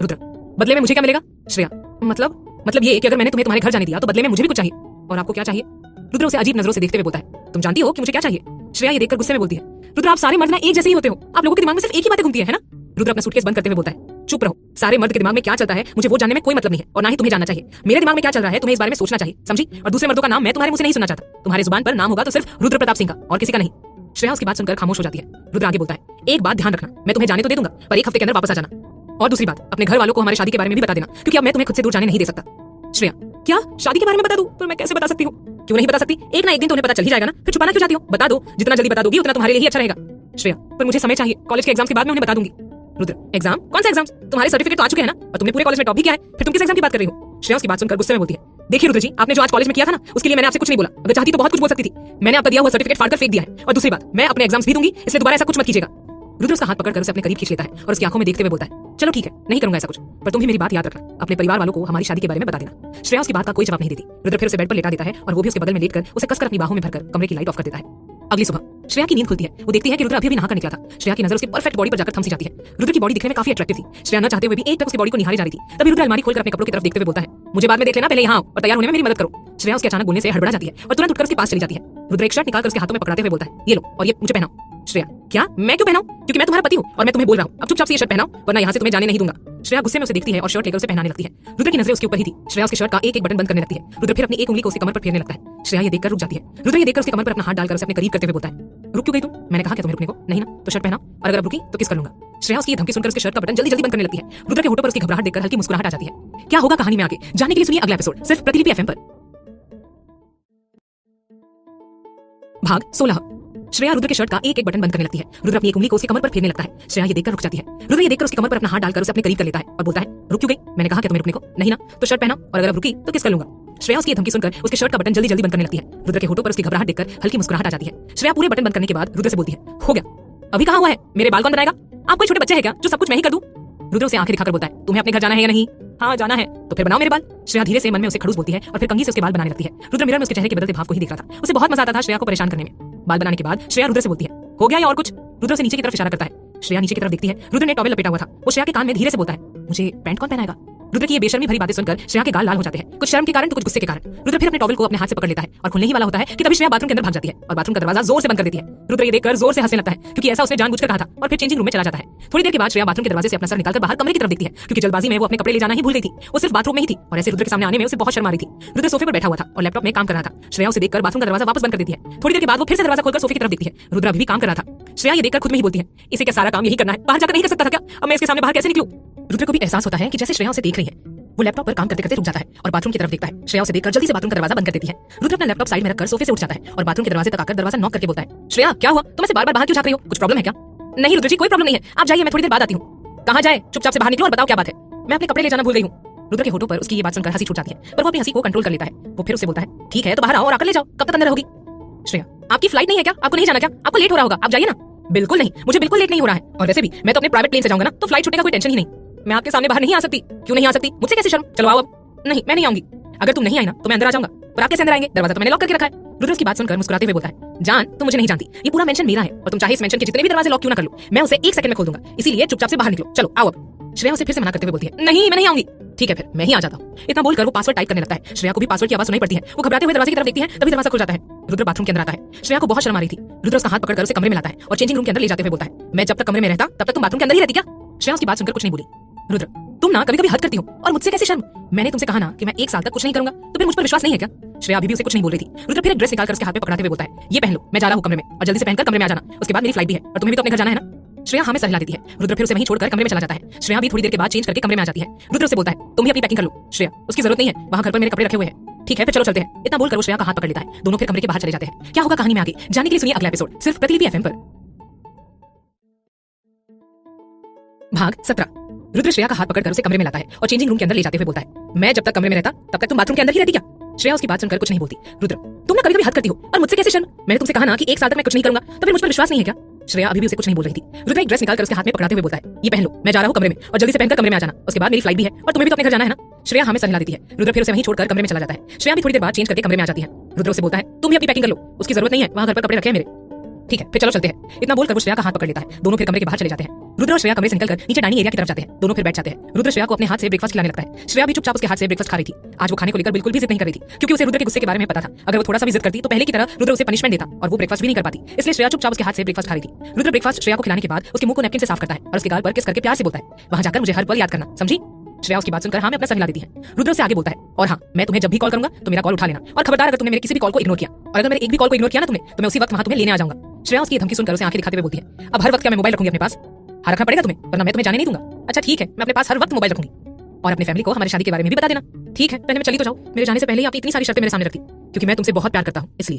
रुद्र, बदले में मुझे क्या मिलेगा? श्रेया, मतलब ये कि अगर मैंने तुम्हें तुम्हारे घर जाने दिया तो बदले में मुझे भी कुछ चाहिए। और आपको क्या चाहिए? रुद्र उसे अजीब नजरों से देखते हुए बोलता है, तुम जानती हो कि मुझे क्या चाहिए? श्रेया ये देखकर गुस्से में बोलती है, रुद्र आप सारे मर्द ना एक जैसे ही होते हो, आप लोगों के दिमाग में सिर्फ एक ही बातें घूमती है ना? रुद्र अपना सूटकेस बंद करते हुए बोलता है, चुप रहो, सारे मर्द के दिमाग में क्या चलता है मुझे वो जानने में कोई मतलब नहीं है और ना ही तुम्हें जानना चाहिए। मेरे दिमाग में क्या चल रहा है तुम्हें इस बारे में सोचना चाहिए, समझी? और दूसरे मर्दों का नाम मैं तुम्हारे मुंह से नहीं सुनना चाहता। तुम्हारे जुबान पर नाम होगा तो सिर्फ रुद्र प्रताप सिंह का और किसी का नहीं। श्रेया उसकी बात सुनकर खामोश हो जाती है। रुद्र आगे बोलता है, एक बात ध्यान रखना, मैं तुम्हें जाने तो दे दूंगा पर 1 हफ्ते के अंदर वापस आ जाना। और दूसरी बात, अपने घर वालों को हमारी शादी के बारे में भी बता देना, क्योंकि अब मैं तुम्हें खुद से दूर जाने नहीं दे सकता। श्रेया, क्या शादी के बारे में बता दूं? पर मैं कैसे बता सकती हूँ? क्यों नहीं बता सकती? एक ना एक दिन तो उन्हें पता चल ही जाएगा ना, फिर छुपाना क्यों चाहती हो? बता दो, जितना जल्दी बता दोगी उतना तुम्हारे लिए ही अच्छा रहेगा। श्रेया, पर मुझे समय चाहिए, कॉलेज के एग्जाम के बाद मैं उन्हें बता दूंगी। रुद्र, एग्जाम? कौन सा एग्जाम? तुम्हारे सर्टिफिकेट तो आ चुके हैं ना और तुमने पूरे कॉलेज में टॉप भी किया है, फिर तुम किस एग्जाम की बात कर रही हो? श्रेया उसकी बात सुनकर गुस्से में बोलती है, देखिए रुद्र जी, आपने जो आज कॉलेज में किया था ना उसके लिए मैंने आपसे कुछ नहीं बोला, अगर चाहती तो बहुत कुछ बोल सकती थी। मैंने आपका दिया हुआ सर्टिफिकेट फाड़कर फेंक दिया है। और दूसरी बात, मैं अपने एग्जाम्स भी दूंगी, इसलिए दोबारा ऐसा कुछ मत कीजिएगा। रुद्र उसका हाथ पकड़कर उसे अपने करीब खींच लेता है और उसकी आंखों में देखते हुए बोलता है, चलो ठीक है, नहीं करूंगा ऐसा कुछ, पर तुम भी मेरी बात याद रखना, अपने परिवार वालों को हमारी शादी के बारे में बता देना। श्रेया उसकी बात का कोई जवाब नहीं देती। रुद्र फिर उसे बेड पर लेटा देता है और वो भी उसके बगल में लेटकर उसे कसकर अपनी बाहों में भरकर कमरे की लाइट ऑफ कर देता है। अगली सुबह श्रेया की नींद खुलती है। वो देखती है कि रुद्र अभी भी नहा कर निकला था। श्रेया की नजर उसकी परफेक्ट बॉडी पर जाकर थमसी जाती है। रुद्र की बॉडी दिखने में काफी अट्रैक्टिव थी। श्रेया न चाहते हुए भी एक तक उसकी बॉडी को निहारी जा रही थी। तभी रुद्र अलमारी खोलकर अपने कपड़ों की तरफ देखते हुए बोलता है, मुझे बाद में देख लेना, पहले यहाँ आओ और तैयार होने में मेरी मदद करो। श्रेया उसके अचानक बोलने से हड़बड़ा जाती है और तुरंत उठकर उसके पास चली जाती है। रुद्र एक शर्ट निकालकर उसके हाथों में पकड़ाते हुए बोलता है, ये लो और ये मुझे पहनाओ। श्रेया, क्या? मैं क्यों पहनाऊं? क्योंकि मैं तुम्हारा पति हूं और मैं तुम्हें बोल रहा हूं, अब चुपचाप से ये शर्ट पहनाओ वरना यहाँ से तुम्हें जाने नहीं दूंगा। श्रेया गुस्से में उसे देखती है और शर्ट लेकर उसे पहनाने लगती है। रुद्र की नजरें उसके ऊपर ही थी। श्रेया उसके शर्ट का एक एक बटन बंद करने लगती है। रुद्र फिर अपनी एक उंगली को उसकी कमर पर फेरने लगता है। श्रेया ये देखकर रुक जाती है। रुद्र ये देखकर उसकी कमर पर अपना हाथ डालकर उसे अपने करीब करते हुए बोलता है, रुक क्यों गई तुम? मैंने कहा क्या तुम्हें रुकने को? नहीं ना, तो शर्ट पहनाओ और अगर अब रुकी तो किस कर लूंगा। श्रेया उसकी धमकी सुनकर उसके शर्ट का बटन जल्दी जल्दी बंद करने लगती है। रुद्र के होठों पर उसकी घबराहट देखकर हल्की मुस्कुराहट आ जाती है। क्या होगा कहानी में आगे जानने के लिए सुनिए अगला एपिसोड सिर्फ प्रतिलिपि एफएम पर। भाग 16। श्रेया रुद्र के शर्ट का एक एक बटन बंद करने लगती है। रुद्र अपनी एक उंगली को उसकी कमर पर फेरने लगता है। श्रेया ये देखकर रुक जाती है। रुद्र ये देखकर उसकी कमर पर अपना हाथ डालकर उसे अपने करीब कर लेता है और बोलता है, रुक क्यों गई? मैंने कहा क्या तुम्हें रुकने को? नहीं ना, तो शर्ट पहनाओ और अगर अब रुकी तो किस कर लूंगा। श्रेया उसकी धमकी सुनकर उसके शर्ट का बटन जल्दी जल्दी बंद करने लगती है। रुद्र के होठों पर उसकी घबराहट देखकर हल्की मुस्कुराहट आ जाती है। श्रेया पूरे बटन बंद करने के बाद रुद्र से बोलती है, हो गया, अभी कहाँ हुआ है? मेरे बाल कौन बनाएगा? आप कोई छोटे बच्चे हैं क्या जो सब कुछ मैं ही कर दूं? रुद्र उसे आंखें दिखाकर बोलता है, तुम्हें अपने घर जाना है या नहीं? हाँ जाना है, तो फिर बनाओ मेरे बाल। श्रेया धीरे से मन में उसे खड़ूस बोलती है और फिर कंघी से उसके बाल बनाने लगती है। रुद्र मिरर में उसके चेहरे के बदलते भाव को ही देख रहा था। उसे बहुत मजा आता था श्रेया को परेशान करने में। बाल बनाने के बाद श्रेया रुद्र से बोलती है, हो गया या और कुछ? रुद्र से नीचे की तरफ इशारा करता है। श्रेया नीचे की तरफ देखती है। रुद्र ने टॉवेल लपेटा हुआ था। वो श्रेया के कान में धीरे से बोलता है, मुझे पैंट कौन पहनाएगा? रुद्र की ये बेशर्मी भरी बातें सुनकर श्रेया के गाल लाल हो जाते हैं, कुछ शर्म के कारण तो कुछ गुस्से के कारण। रुद्र फिर अपने टॉवेल को अपने हाथ से पकड़ लेता है और खुलने ही वाला होता है कि तभी श्रेया बाथरूम के अंदर भाग जाती है और बाथरूम का दरवाजा जोर से बंद कर देती है। रुद्र ये देखकर जोर से हंसने लगता है क्योंकि ऐसा उसने जानबूझकर कहा था और फिर चेंजिंग रूम में चला जाता है। थोड़ी देर के बाद श्रेया बाथरूम के दरवाजे से अपना सर निकालकर बाहर कमरे की तरफ देखती है क्योंकि जल्दबाजी में वो अपने कपड़े ले जाना ही भूल गई थी। वो सिर्फ बाथरूम में ही थी और ऐसे रुद्र के सामने आने में उसे बहुत शर्म आ रही थी। रुद्र सोफे पर बैठा हुआ था और लैपटॉप में काम कर रहा था। श्रेया उसे देखकर बाथरूम का दरवाजा वापस बंद कर देती है। थोड़ी देर के बाद वो फिर से दरवाजा खोलकर सोफे की तरफ देखती है। रुद्र अभी भी काम कर रहा था। श्रेया ये देखकर खुद में ही बोलती है, इसे क्या सारा काम यही करना है? बाहर जाकर नहीं कर सकता था क्या? अब मैं इसके सामने बाहर कैसे निकलूं? रुद्र को भी एहसास होता है कि जैसे श्रेया उसे देख रही है। वो लैपटॉप पर काम करते करते रुक जाता है और बाथरूम की तरफ देखता है। श्रेया उसे देखकर जल्दी से बाथरूम का दरवाजा बंद कर देती है। रुद्र अपना लैपटॉप साइड में रखकर सोफे से उठ जाता है और बाथरूम के दरवाजे तक आकर दरवाजा नॉक करके बोलता है, श्रेया क्या हुआ, तुम ऐसे बार-बार बाहर क्यों झाँक रही हो, कुछ प्रॉब्लम है क्या? नहीं रुद्र जी, कोई प्रॉब्लम नहीं है, आप जाइए, मैं थोड़ी देर बाद आती हूँ। कहाँ जाए, चुपचाप से बाहर निकलो और बताओ क्या बात है। मैं अपने कपड़े ले जाना भूल गई हूँ। रुद्र के होठों पर उसकी ये बात सुनकर हंसी छूट जाती है, पर वो अपनी हंसी को कंट्रोल कर लेता है। वो फिर उससे बोलता है, ठीक है तो बाहर आओ और आकर ले जाओ, कब तक अंदर रहोगी? श्रेया, आपकी फ्लाइट नहीं है क्या, आपको नहीं जाना क्या, आपको लेट हो रहा होगा, आप जाइए ना। बिल्कुल नहीं, मुझे बिल्कुल लेट नहीं हो रहा है, और वैसे भी मैं तो अपने प्राइवेट प्लेन से जाऊंगा ना, तो फ्लाइट छूटने का कोई टेंशन ही नहीं। मैं आपके सामने बाहर नहीं आ सकती। क्यों नहीं आ सकती, मुझसे कैसे शर्म, चलो आओ अब। नहीं, मैं नहीं आऊंगी। अगर तुम नहीं आई ना तो मैं अंदर आ जाऊंगा, पर आप कैसे अंदर आएंगे, दरवाजा तो मैंने लॉक करके रखा है। रुद्र उसकी बात सुनकर मुस्कुराते हुए बोलता है, जान तुम मुझे नहीं जानती, ये पूरा मेंशन मेरा है और तुम चाहे इस मेंशन के जितने भी दरवाजे लॉक क्यों ना कर लो, मैं उसे 1 सेकंड में खोल दूंगा, इसीलिए चुपचाप से बाहर निकलो, चलो आओ अब। श्रेया उसे फिर से मना करते हुए बोलती है, नहीं मैं नहीं आऊंगी। ठीक है फिर मैं ही आ जाता हूँ। इतना बोलकर वो पासवर्ड टाइप करने लगता है। श्रेया को भी पासवर्ड की आवाज सुनाई पड़ती है। वो घबराते हुए दरवाजे की तरफ देखती है, तभी दरवाजा खुल जाता है। रुद्र बाथरूम के अंदर आता है। श्रेया को बहुत शर्म आ रही थी। रुद्र उसका हाथ पकड़कर उसे कमरे में लाता है और चेंजिंग रूम के अंदर ले जाते हुए बोलता है, मैं जब तक कमरे में रहता तब तक तुम बाथरूम के अंदर ही रहती क्या? श्रेया उसकी बात सुनकर कुछ नहीं बोली। रुद्र, तुम ना कभी कभी हद करती हो और मुझसे कैसे शर्म, मैंने तुमसे कहा ना कि मैं 1 साल तक कुछ नहीं करूंगा, तो फिर मुझ पर विश्वास नहीं है क्या? श्रेया अभी भी उसे कुछ नहीं बोल रही थी। रुद्र फिर एक ड्रेस निकालकर उसके हाथ में पकड़ाते हुए बोलता है, ये पहन लो, मैं जा रहा हूँ कमरे में, और जल्दी से पहनकर कमरे में आ जाना, उसके बाद मेरी फ्लाइट भी है और तुम्हें भी तो अपने घर जाना है ना। श्रेया हमें सर हिला देती है। रुद्र फिर उसे वहीं छोड़कर कमरे में चला जाता है। श्रेया भी थोड़ी देर के बाद चेंज करके कमरे में आ जाती है। रुद्र उसे बोलता है, तुम भी अपनी पैकिंग कर लो। श्रेया, उसकी जरूरत नहीं है, वहां घर पर मेरे कपड़े रखे हुए हैं। ठीक है फिर चलो चलते हैं। इतना बोलकर वो श्रेया का हाथ पकड़ लेता है। दोनों फिर कमरे के बाहर चले जाते हैं। क्या होगा कहानी में आगे जानने के लिए सुनिए अगला एपिसोड सिर्फ प्रतिलिपि एफएम पर। भाग 17। रुद्र श्रेया का हाथ पकड़कर उसे कमरे में लाता है और चेंजिंग रूम के अंदर ले जाते हुए बोलता है, मैं जब तक कमरे में रहता तब तक तुम बाथरूम के अंदर ही रहती क्या? श्रेया उसकी बात सुनकर कुछ नहीं बोलती। रुद्र, तुम ना कभी कभी हद करती हो और मुझसे कैसे शर्म, मैंने तुमसे कहा ना कि 1 साल तक मैं कुछ नहीं करूंगा, तो फिर मुझ पर विश्वास नहीं है क्या? श्रेया अभी भी उसे कुछ नहीं बोल रही थी। रुद्र एक ड्रेस निकालकर उसके हाथ में पकड़ाते हुए बोलता है, ये पहन लो, मैं जा रहा हूँ कमरे में और जल्दी से पहनकर कमरे में आ जाना, उसके बाद मेरी फ्लाइट भी है और तुम्हें भी तो अपने घर जाना है ना। श्रेया हमें सर हिला देती है। रुद्र फिर उसे वहीं छोड़कर कमरे में चला जाता है। श्रेया भी थोड़ी देर बाद चेंज करके कमरे में आ जाती है। रुद्र उसे बोलता है, तुम भी अपनी पैकिंग कर लो, उसकी जरूरत नहीं है, वहां घर पर कपड़े रखे हैं मेरे। ठीक है फिर चलो चलते हैं। इतना बोलकर वो श्रेया का हाथ पकड़ लेता है। दोनों फिर कमरे के बाहर चले जाते हैं। रुद्र और श्रेया कमरे से निकलकर नीचे डाइनिंग एरिया की तरफ जाते हैं। दोनों फिर बैठ जाते हैं। रुद्र श्रेया को अपने हाथ से ब्रेकफास्ट खिलाने लगता है। श्रेया भी चुपचाप उसके हाथ से ब्रेकफास्ट खा रही थी। आज वो खाने को लेकर बिल्कुल भी जिद नहीं कर रही थी, क्योंकि उसे रुद्र के गुस्से के बारे में पता था। अगर वो थोड़ा सा भी जिद करती तो पहले की तरह रुद्र उसे पनिशमेंट देता और वो ब्रेकफास्ट भी नहीं कर पाती। इसलिए श्रेया चुपचाप उसके हाथ से ब्रेकफास्ट खा रही थी। रुद्र ब्रेकफास्ट श्रेया को खिलाने के बाद उसके मुंह को नैपकिन से साफ करता है और उसके गाल पर किस करके प्यार से बोलता है, वहां जाकर मुझे हर पल याद करना, समझी? श्रेया उसकी बात सुनकर हाँ में अपना सर हिला देती है। रुद्र से आगे बोलता है, और हाँ मैं तुम्हें जब भी कॉल करूंगा तो मेरा कॉल उठा लेना, और खबरदार अगर तुमने मेरे किसी भी कॉल को इग्नोर किया, और अगर मेरे एक भी कॉल को इग्नोर किया ना तुमने, तो मैं उसी वक्त वहां तुम्हें लेने आ जाऊंगा। श्रेया उसकी धमकी सुनकर उसे आंखें दिखाते हुए बोलती है, अब हर वक्त क्या मैं मोबाइल रखूंगी अपने पास? हाँ रखना पड़ेगा तुम्हें, वरना मैं तुम्हें जाने नहीं दूंगा। अच्छा ठीक है, मैं अपने पास हर वक्त मोबाइल रखूंगी, और अपनी फैमिली को हमारी शादी के बारे में भी बता देना। ठीक है पहले मैं चली तो जाऊं, मेरे जाने से पहले ही आपकी इतनी सारी शर्तें मेरे सामने रखती, क्योंकि मैं तुमसे बहुत प्यार करता हूं इसलिए।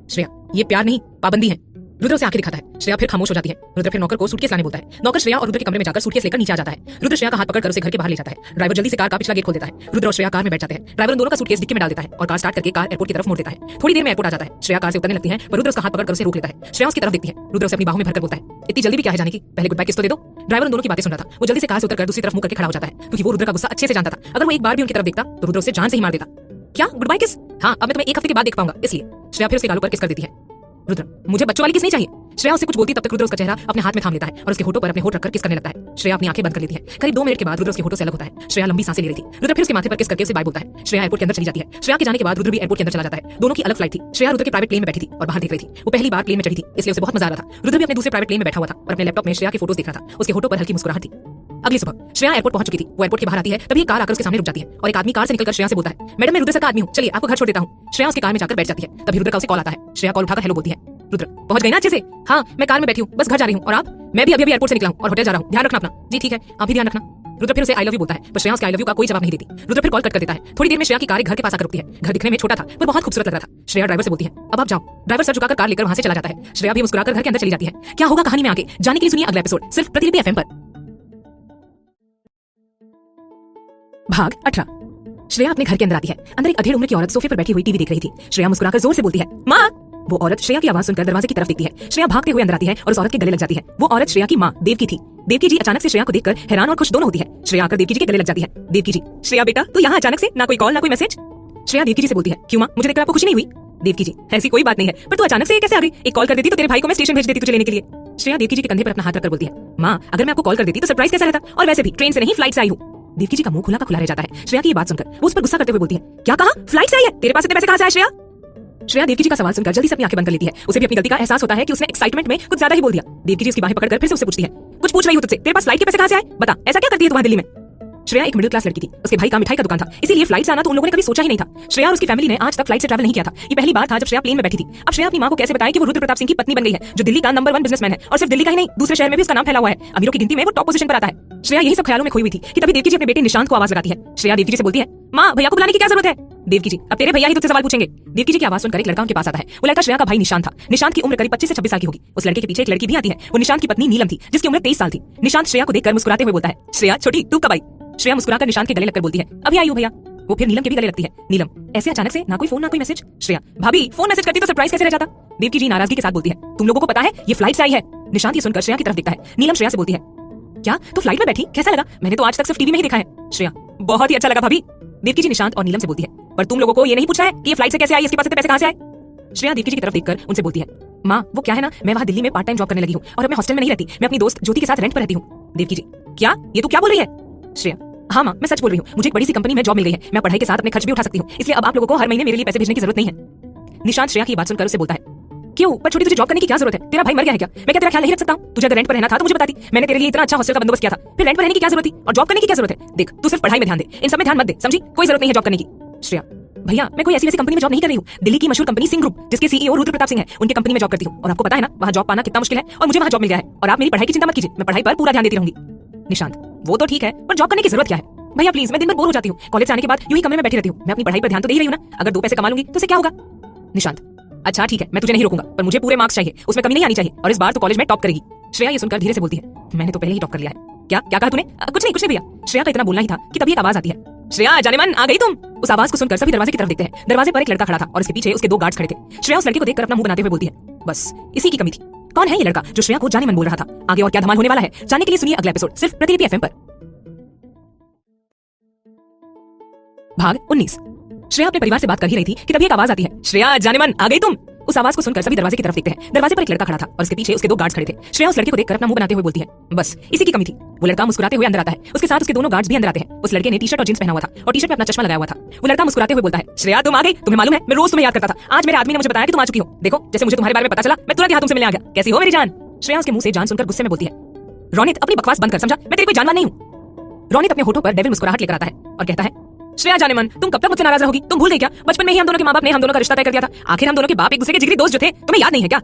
श्रेया, ये प्यार नहीं पाबंदी है। रुद्र उसे आंखें दिखाता है। श्रेया फिर खामोश हो जाती है। रुद्र फिर नौकर को सूटकेस लाने बोलता है। नौकर श्रेया और रुद्र के कमरे में जाकर सूटकेस लेकर नीचे आ जाता है। रुद्र श्रेया का हाथ पकड़कर उसे घर के बाहर ले जाता है। ड्राइवर जल्दी से कार का पिछला गेट खोल देता है। रुद्र और श्रेया कार में बैठ जाते हैं। ड्राइवर उन दोनों का सूटकेस डिक्की में डाल देता है और कार स्टार्ट करके कार एयरपोर्ट की तरफ मोड़ देता है। थोड़ी देर में एयरपोर्ट आ जाता है। श्रेया कार से उतरने लगती है, पर रुद्र उसका हाथ पकड़कर उसे रोक लेता है। श्रेया उसकी तरफ देखती है। रुद्र उसे अपनी बाहों में भरकर बोलता है, इतनी जल्दी भी क्या है जाने की, पहले गुड बाय किस तो दे दो। ड्राइवर उन दोनों की बातें सुन रहा था। वो जल्दी से कार से उतरकर दूसरी तरफ मुंह करके खड़ा हो जाता है, क्योंकि वो रुद्र का गुस्सा अच्छे से जानता था। अगर वो एक बार भी उनकी तरफ देखता तो रुद्र उसे जान से ही मार देता। क्या गुड बाय किस? हाँ अब मैं तुम्हें 1 हफ्ते के बाद देख पाऊंगा इसलिए। श्रेया फिर उसके गालों पर किस कर देती है। रुद्र, मुझे बच्चों वाली किस नहीं चाहिए। श्रेया उससे कुछ बोलती तब तक रुद्र उसका चेहरा अपने हाथ में थाम लेता है और उसके होठों पर अपने होठ रखकर किस करने लगता है। श्रेया अपनी आंखें बंद कर लेती है। करीब 2 मिनट के बाद रुद्र उसके होठों से अलग होता है। श्रेया लंबी सांसें ले रही थी। रुद्र फिर उसके माथे पर किस करके उसे बाय बोलता है। श्रेया एयरपोर्ट के अंदर चली जाती है। श्रेया के जाने के बाद रुद्र भी एयरपोर्ट के अंदर चला जाता है। दोनों की अलग फ्लाइट थी। श्रेया रुद्र के प्राइवेट प्लेन में बैठी थी और बाहर देख रही थी। वो पहली बार प्लेन में चढ़ी थी, इसलिए उसे बहुत मजा आ रहा था। रुद्र भी अपने दूसरे प्राइवेट प्लेन में बैठा हुआ था और अपने लैपटॉप में श्रेया की फोटोज देख रहा था। उसके होठों पर हल्की मुस्कुराहट थी। अगली सुबह श्रेया एयरपोर्ट पहुंच चुकी थी। वो एयरपोर्ट के बाहर आती है, तभी एक कार आकर उसके सामने रुक जाती है और एक आदमी कार से निकलकर श्रेया से बोलता है, मैडम मैं रुद्र सर का आदमी हूं, चलिए आपको घर छोड़ देता हूं। श्रेया उसकी कार में जाकर बैठ जाती है। तभी रुद्र का उसे कॉल आता है। श्रेया कॉल उठाकर हेलो बोलती है। रुद्र, पहुंच गई ना अच्छे से? हाँ मैं कार में बैठी हूँ, बस घर जा रही हूँ। और आप? मैं भी अभी एयरपोर्ट से निकला हूँ और होटल जा रहा हूँ, ध्यान रखना अपना। जी ठीक है, आप भी ध्यान रखना। रुद्र फिर उसे आई लव यू बोलता है, पर श्रेया उसके आई लव यू का कोई जवाब नहीं देती। रुद्र फिर कॉल कट कर देता है। थोड़ी देर में श्रेया की कार घर के पास आकर रुकती है। घर दिखने में छोटा था पर बहुत खूबसूरत लग रहा था। श्रेया ड्राइवर से बोलती है, अब आप जाओ। ड्राइवर सर झुकाकर कार लेकर वहां से चला जाता है। श्रेया भी मुस्कुराकर घर के अंदर चली जाती है। क्या होगा कहानी में आगे जानने के लिए सुनिए अगला एपिसोड सिर्फ प्रतिलिपि एफएम पर। भाग 18। श्रेया अपने घर के अंदर आती है। अंदर एक अधेड़ उम्र की औरत सोफे पर बैठी हुई टीवी देख रही थी। श्रेया मुस्कुराकर जोर से बोलती है, माँ। वो औरत श्रेया की आवाज सुनकर दरवाजे की तरफ देखती है। श्रेया भागते हुए अंदर आती है और उस औरत के गले लग जाती है। वो औरत श्रेया की माँ देवकी थी। देवकी जी अचानक से श्रेया को देखकर हैरान और खुश दोनों होती है। श्रेया आकर देवकी जी के गले लग जाती है। देवकी जी, श्रेया बेटा तू यहाँ अचानक से, ना कोई कॉल ना कोई मैसेज। श्रेया देवकी जी से बोलती है, क्यों माँ, मुझे देखकर आपको खुशी नहीं हुई? देवकी जी, ऐसी कोई बात नहीं है, पर तू अचानक से कैसे आ गई? एक कॉल कर देती तो तेरे भाई को मैं स्टेशन भेज देती तुझे लेने के लिए। श्रेया देवकी जी के कंधे पर अपना हाथ रखकर बोलती है, माँ अगर मैं आपको कॉल कर देती तो सरप्राइज कैसा रहता, और वैसे भी ट्रेन से नहीं फ्लाइट से आई हूँ। देवकी जी का मुंह खुला का खुला रह जाता है। श्रेया की ये बात सुनकर वो उस पर गुस्सा करते हुए बोलती है, क्या कहा? फ्लाइट से आई है? तेरे पास इतने पैसे कहां से आए श्रेया? श्रेया देवकी जी का सवाल सुनकर जल्दी से अपनी आंखें बंद कर लेती है। उसे भी अपनी गलती का एहसास होता है कि उसने एक्साइटमेंट में कुछ ज्यादा ही बोल दिया। देवकी जी उसकी बाहें पकड़कर फिर से उससे पूछती है, कुछ पूछ रही हो तुझसे, तेरे पास फ्लाइट के पैसे कहां से आए? बता, ऐसा क्या करती है तुम्हारी दिल्ली में? श्रेया एक मिडिल क्लास लड़की थी। उसके भाई का मिठाई का दुकान था, इसीलिए फ्लाइट से आना तो उन लोगों ने कभी सोचा ही नहीं था। श्रेया और उसकी फैमिली ने आज तक फ्लाइट से ट्रैवल नहीं किया था। ये पहली बार था जब श्रेया प्लेन में बैठी थी। अब श्रेया अपनी मां को कैसे बताए कि वो रुद्र प्रताप सिंह की पत्नी बन गई है, जो दिल्ली का नंबर 1 बिजनेसमैन है, और सिर्फ दिल्ली का ही नहीं दूसरे शहर में भी उसका नाम फैला हुआ है। अमीरों की गिनती में वो टॉप पोजीशन पर आता है। श्रेया यही सब ख्यालों में खोई हुई थी कि तभी देवकी जी अपने बेटे निशांत को आवाज लगाती है। श्रेया देवकी जी से बोलती है, माँ भैया को बुलाने की क्या जरूरत है? देवकी जी, अब तेरे भैया ही तुझसे सवाल पूछेंगे। देवकी जी की आवाज सुनकर एक लड़का उनके पास आता है। वो लड़का श्रेया का भाई निशांत था। निशांत की उम्र करीब 25 से 26 साल की होगी। उस लड़के के पीछे एक लड़की भी आती है। वो निशांत की पत्नी नीलम थी, जिसकी उम्र 23 साल थी। निशांत श्रेया को देखकर मुस्कुराते हुए बोलता है, श्रेया छोटी तू कब आई? श्रेया मुस्कुराकर निशांत के गले लगकर बोलती है, अभी आई हूं भैया। वो फिर नीलम के भी गले लगती है। नीलम, ऐसे अचानक से ना कोई फोन ना कोई मैसेज। श्रेया, भाभी फोन मैसेज करती तो सरप्राइज कैसे रह जाता? देवकी जी नाराजगी के साथ बोलती है, तुम लोगों को पता है ये फ्लाइट से आई है। निशांत ये सुनकर श्रेया की तरफ देखता है। नीलम श्रेया से बोलती है, क्या तू फ्लाइट में बैठी? कैसा लगा? मैंने तो आज तक सिर्फ टीवी में ही देखा है। श्रेया, बहुत ही अच्छा लगा भाभी। देवकी जी निशांत और नीलम से बोलती है, पर तुम लोगों को ये नहीं पूछा है कि ये फ्लाइट से कैसे आई, इसके पास इतने पैसे कहां से आए? श्रेया देवकी जी की तरफ देखकर उनसे बोलती है, माँ वो क्या है ना, मैं वहाँ दिल्ली में पार्ट टाइम जॉब करने लगी हूँ और अब मैं हॉस्टल में नहीं रहती, मैं अपनी दोस्त ज्योति के साथ रेंट पर रहती हूँ। देवकी जी, क्या ये तू क्या बोल रही है? श्रेया, हाँ माँ मैं सच बोल रही हूँ, मुझे एक बड़ी सी कंपनी में जॉब मिल गई है, मैं पढ़ाई के साथ अपने खर्च भी उठा सकती हूँ, इसलिए अब आप लोगों को हर महीने मेरे लिए पैसे भेजने की जरूरत नहीं है। निशांत श्रेया की बात सुनकर उससे बोलता है, क्यों? पर छोटी तुझे जॉब करने की क्या जरूरत है? तेरा भाई मर गया है क्या? मैं क्या तेरा ख्याल नहीं रख सकता हूँ? तुझे अगर रेंट पर रहना था तो मुझे बताती, मैंने तेरे लिए इतना अच्छा हॉस्टल का बंदोबस्त किया था। फिर रेंट पर रहने की क्या जरूरत थी और जॉब करने की क्या जरूरत है? देख तू सिर्फ पढ़ाई में ध्यान दे, इन सब में ध्यान मत दे, समझी? कोई जरूरत नहीं है जॉब करने की। श्रेया, भैया मैं कोई ऐसी वैसी कंपनी में जॉब नहीं कर रही हूँ, दिल्ली की मशहूर कंपनी सिंह ग्रुप, जिसके सीईओ रुद्र प्रताप सिंह है, उनकी कंपनी में जॉब करती हूँ। और आपको पता है ना वहाँ जॉब पाना कितना मुश्किल है, और मुझे वहाँ जॉब मिल गया है। और आप मेरी पढ़ाई की चिंता मत कीजिए, मैं पढ़ाई पर पूरा ध्यान देती रहूंगी। निशांत, वो तो ठीक है, पर जॉब करने की जरूरत क्या है? भैया प्लीज, मैं दिन भर बोर हो जाती हूँ, कॉलेज से आने के बाद यूं ही कमरे में बैठी रहती हूँ। मैं अपनी पढ़ाई पर ध्यान तो दे ही रही हूँ ना, अगर 2 पैसे कमा लूंगी तो उसे क्या होगा? निशांत, अच्छा ठीक है, मैं तुझे नहीं रोकूंगा, पर मुझे पूरे मार्क्स चाहिए, उसमें कमी नहीं आनी चाहिए, और इस बार तो कॉलेज में टॉप करेगी। श्रेया ये सुनकर धीरे से बोलती है, मैंने तो पहले ही टॉप कर लिया है। क्या क्या कहा तूने? कुछ नहीं भैया। श्रेया का इतना बोलना ही था कि तभी एक आवाज आती है, श्रेया जाने मन आ गई तुम। उस आवाज को सुनकर सभी दरवाजे की तरफ देखते हैं। दरवाजे पर एक लड़का खड़ा था और उसके पीछे उसके 2 गार्ड्स खड़े थे। श्रेया उस लड़के को देखकर अपना मुंह बनाते हुए बोलती है, बस इसी की कमी थी। कौन है ये लड़का जो श्रेया को जाने मन बोल रहा था? आगे और क्या धमाल होने वाला है, जानने के लिए सुनिए अगला एपिसोड सिर्फ प्रतिलिपि एफएम पर। भाग 19। श्रेया अपने परिवार से बात कर ही रही थी कि तभी एक आवाज आती है, श्रेया जाने मन आ गई तुम। उस आवाज को सुनकर सभी दरवाजे की तरफ देखते हैं। दरवाजे पर एक लड़का खड़ा था और उसके पीछे उसके 2 गार्ड्स खड़े थे। श्रेया उस लड़के को देखकर अपना मुंह बनाते हुए बोलती है, बस इसी की कमी थी। वो लड़का मुस्कुराते हुए अंदर आता है, उसके साथ उसके दोनों गार्ड्स भी अंदर आते हैं। उस लड़के ने टी-शर्ट और जींस पहना हुआ था और टी-शर्ट में अपना चश्मा लगाया हुआ था। वो लड़का मुस्कुराते हुए बोलता है, श्रेया तुम आ गई, तुम्हें मालूम है मैं रोज तुम्हें याद करता था, आज मेरे आदमी ने मुझे बताया कि तुम आ चुकी हो। देखो जैसे मुझे तुम्हारे बारे में पता चला, मैं तुरंत यहाँ तुमसे मिलने आ गया। कैसी हो मेरी जान? श्रेया उसके मुंह से जान सुनकर गुस्से में बोलती है, रोनित अपनी बकवास बंद कर, समझा? मैं तेरी कोई जानवान नहीं हूँ। रोनित अपने होठों पर डेविल मुस्कुराहट लेकर आता है और कहता है, श्रेया जाने मन तुम कब तक मुझसे नाराज रहोगी? तुम भूल गई क्या बचपन में ही हम दोनों के माँ बाप ने हम दोनों का रिश्ता तय कर दिया था? आखिर हम दोनों के बाप एक दूसरे के जिगरी दोस्त जो थे, तुम्हें याद नहीं है क्या?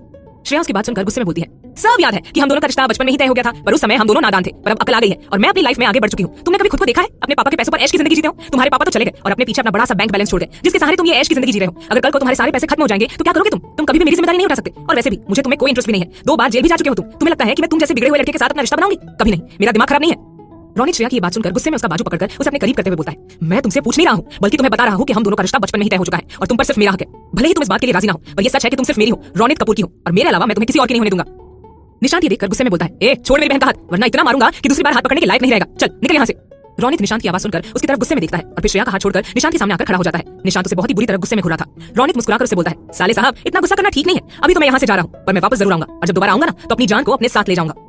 श्रेया उसकी बात सुनकर गुस्से में बोलती है, सब याद है कि हम दोनों का रिश्ता बचपन में ही तय हो गया था, पर उस समय हम दोनों नादान थे, पर अब अकल आ गई है और मैं अपनी लाइफ में आगे बढ़ चुकी हूँ। तुमने कभी खुद को देखा है अपने पापा के पैसों पर ऐश की जिंदगी जीते हो? तुम्हारे पापा तो चले गए और अपने पीछे अपना बड़ा सा बैंक बैलेंस छोड़ गए, जिसके सहारे तुम ये ऐश की जिंदगी जी रहे हो। अगर कल को तुम्हारे सारे पैसे खत्म हो जाएंगे तो क्या करोगे तुम कभी भी मेरी जिम्मेदारी नहीं उठा सकते। और वैसे भी मुझे तुम्हें कोई इंटरेस्ट भी नहीं है, 2 बार जेल भी जा चुके हो तुम। तुम्हें लगता है कि मैं तुम जैसे बिगड़े हुए लड़के के साथ अपना रिश्ता बनाऊंगी? कभी नहीं, मेरा दिमाग खराब नहीं है। रोनित श्रेया की बात सुनकर गुस्से में उसका बाजू पकड़कर उसे अपने करीब करते हुए बोलता है, मैं तुमसे पूछ नहीं रहा हूँ, बल्कि तुम्हें बता रहा हूँ कि हम दोनों का रिश्ता बचपन में ही तय हो चुका है और तुम पर सिर्फ मेरा हक है। भले ही तुम इस बात के लिए राजी ना हो, पर ये सच है कि तुम सिर्फ मेरी हो, रोनित कपूर की हो, और मेरे अलावा मैं तुम्हें किसी और की नहीं होने दूंगा। निशांत ये देखकर गुस्से में बोलता है, ए छोड़ मेरी बहन का हाथ, वरना इतना मारूंगा कि दूसरी बार हाथ पकड़ने के लायक नहीं रहेगा। चल निकल यहाँ से। रोनित निशांत की आवाज सुनकर उसकी तरफ गुस्से में देखता है और फिर श्रेया का हाथ छोड़कर निशांत के सामने आकर खड़ा हो जाता है। निशांत उसे बहुत ही बुरी तरह गुस्से में घूरा था। रोनित मुस्कुराकर उसे बोलता है, साले साहब इतना गुस्सा करना ठीक नहीं है, अभी तो मैं यहाँ से जा रहा हूँ, पर मैं वापस जरूर आऊंगा, और जब दोबारा आऊंगा ना तो अपनी जान को अपने साथ ले जाऊंगा।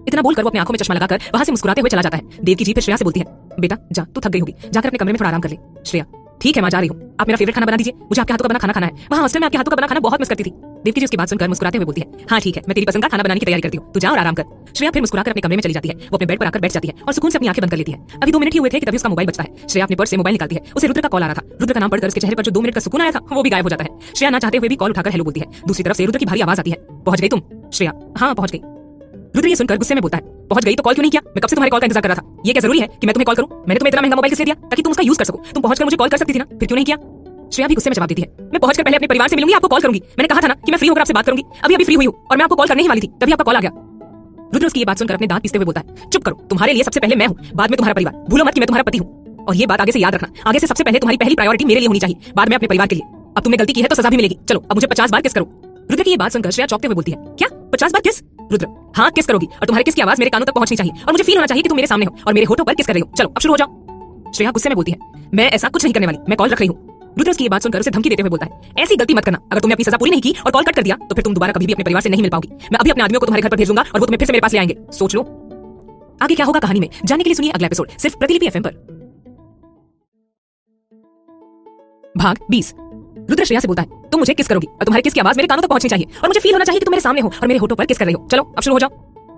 इतना बोलकर वो अपनी आंखों में चश्मा लगाकर वहां से मुस्कुराते हुए चला जाता है। देवकी जी फिर श्रेया से बोलती है, बेटा जा तू थक गई होगी, जाकर अपने कमरे में थोड़ा आराम कर ले। श्रेया, ठीक है मां जा रही हूँ, आप मेरा फेवरेट खाना बना दीजिए, मुझे आपके हाथों का बना खाना खाना है, वहाँ हॉस्टल में आपके हाथों का बना खाना बहुत मिस करती थी। देवकी जी उसकी बात सुनकर मुस्कुराते हुए बोलती है, हाँ ठीक है, मैं तेरी पसंद का खाना बनाने की तैयारी करती हूँ, तू जा और आराम कर। श्रेया फिर मुस्कुराकर अपने कमरे में चली जाती है। वो अपने बेड पर आकर बैठ जाती है और सुकून से अपनी आंखें बंद कर लेती है। अभी 2 मिनट ही हुए थे कि तभी उसका मोबाइल बजता है। श्रेया अपने पर्स से मोबाइल निकालती है, उसे रुद्र का कॉल आ रहा था। रुद्र का नाम पढ़कर उसके चेहरे पर जो 2 मिनट का सुकून आया था वो भी गायब हो जाता है। श्रेया ना चाहते हुए भी कॉल उठाकर हेलो बोलती है। दूसरी तरफ से रुद्र की भारी आवाज आती है, पहुंच गई तुम? श्रेया, हाँ पहुंच गई। रुद्र ये सुनकर गुस्से में बोलता है, पहुंच गई तो कॉल क्यों नहीं किया? मैं कब से तुम्हारे कॉल का इंतजार कर रहा था, ये क्या जरूरी है कि मैं तुम्हें कॉल करूं? मैंने तुम्हें इतना महंगा मोबाइल किसलिए दिया? ताकि तुम उसका यूज कर सको। तुम पहुंचकर मुझे कॉल कर सकती थी ना, फिर क्यों नहीं किया? श्रेया भी गुस्से में जवाब देती है, मैं पहुंचकर पहले अपने परिवार से मिलूंगी, आपको कॉल करूंगी। मैंने कहा था ना कि मैं फ्री होकर आपसे बात करूंगी, अभी फ्री हुई हूं और मैं आपको कॉल करने ही वाली थी, तभी आपका कॉल आ गया। रुद्र उसकी ये बात सुनकर अपने दांत पीसते हुए बोलता है, चुप करो, तुम्हारे लिए सबसे पहले मैं हूं, बाद में तुम्हारा परिवार। भूलो मत कि मैं तुम्हारा पति हूं, और ये बात आगे से याद रखना, आगे से सबसे पहले तुम्हारी पहली प्रायोरिटी मेरे लिए होनी चाहिए, बाद में अपने परिवार के लिए। अब तुमने गलती की है तो सजा भी मिलेगी, चलो अब मुझे 50 बार किस करो। रुद्र की ये बात सुनकर श्रेया चौंकते हुए बोलती है, क्या 50 बार किस? रुद्र, हाँ किस करोगी, और तुम्हारे किस की आवाज मेरे कानों तक पहुंचनी चाहिए और मुझे फील होना चाहिए कि तुम मेरे सामने हो और मेरे होठों पर किस कर रही हो। चलो अब शुरू हो जाओ। श्रेया गुस्से में बोलती है, मैं ऐसा कुछ नहीं करने वाली, मैं कॉल रख रही हूँ। रुद्र उसकी ये बात सुनकर उसे धमकी देते हुए बोलता है, ऐसी गलती मत करना, अगर तुमने अपनी सजा पूरी नहीं की और कॉल कट कर दिया तो फिर तुम दोबारा कभी भी अपने परिवार से नहीं मिल पाओगी। मैं अभी अपने आदमियों को तुम्हारे घर पर भेजूंगा और वो तुम्हें फिर से मेरे पास ले आएंगे, सोच लो। आगे क्या होगा कहानी में जानने के लिए सुनिए अगला एपिसोड सिर्फ प्रतिलिपि एफएम पर। भाग 20। रुद्र श्रेया से बोलता है, तुम मुझे किस करोगी और तुम्हारे किस की आवाज मेरे कानों तक पहुंचनी चाहिए और मुझे फील होना चाहिए कि तुम मेरे सामने हो और मेरे होठों पर किस कर रही हो। चलो अब शुरू हो जाओ।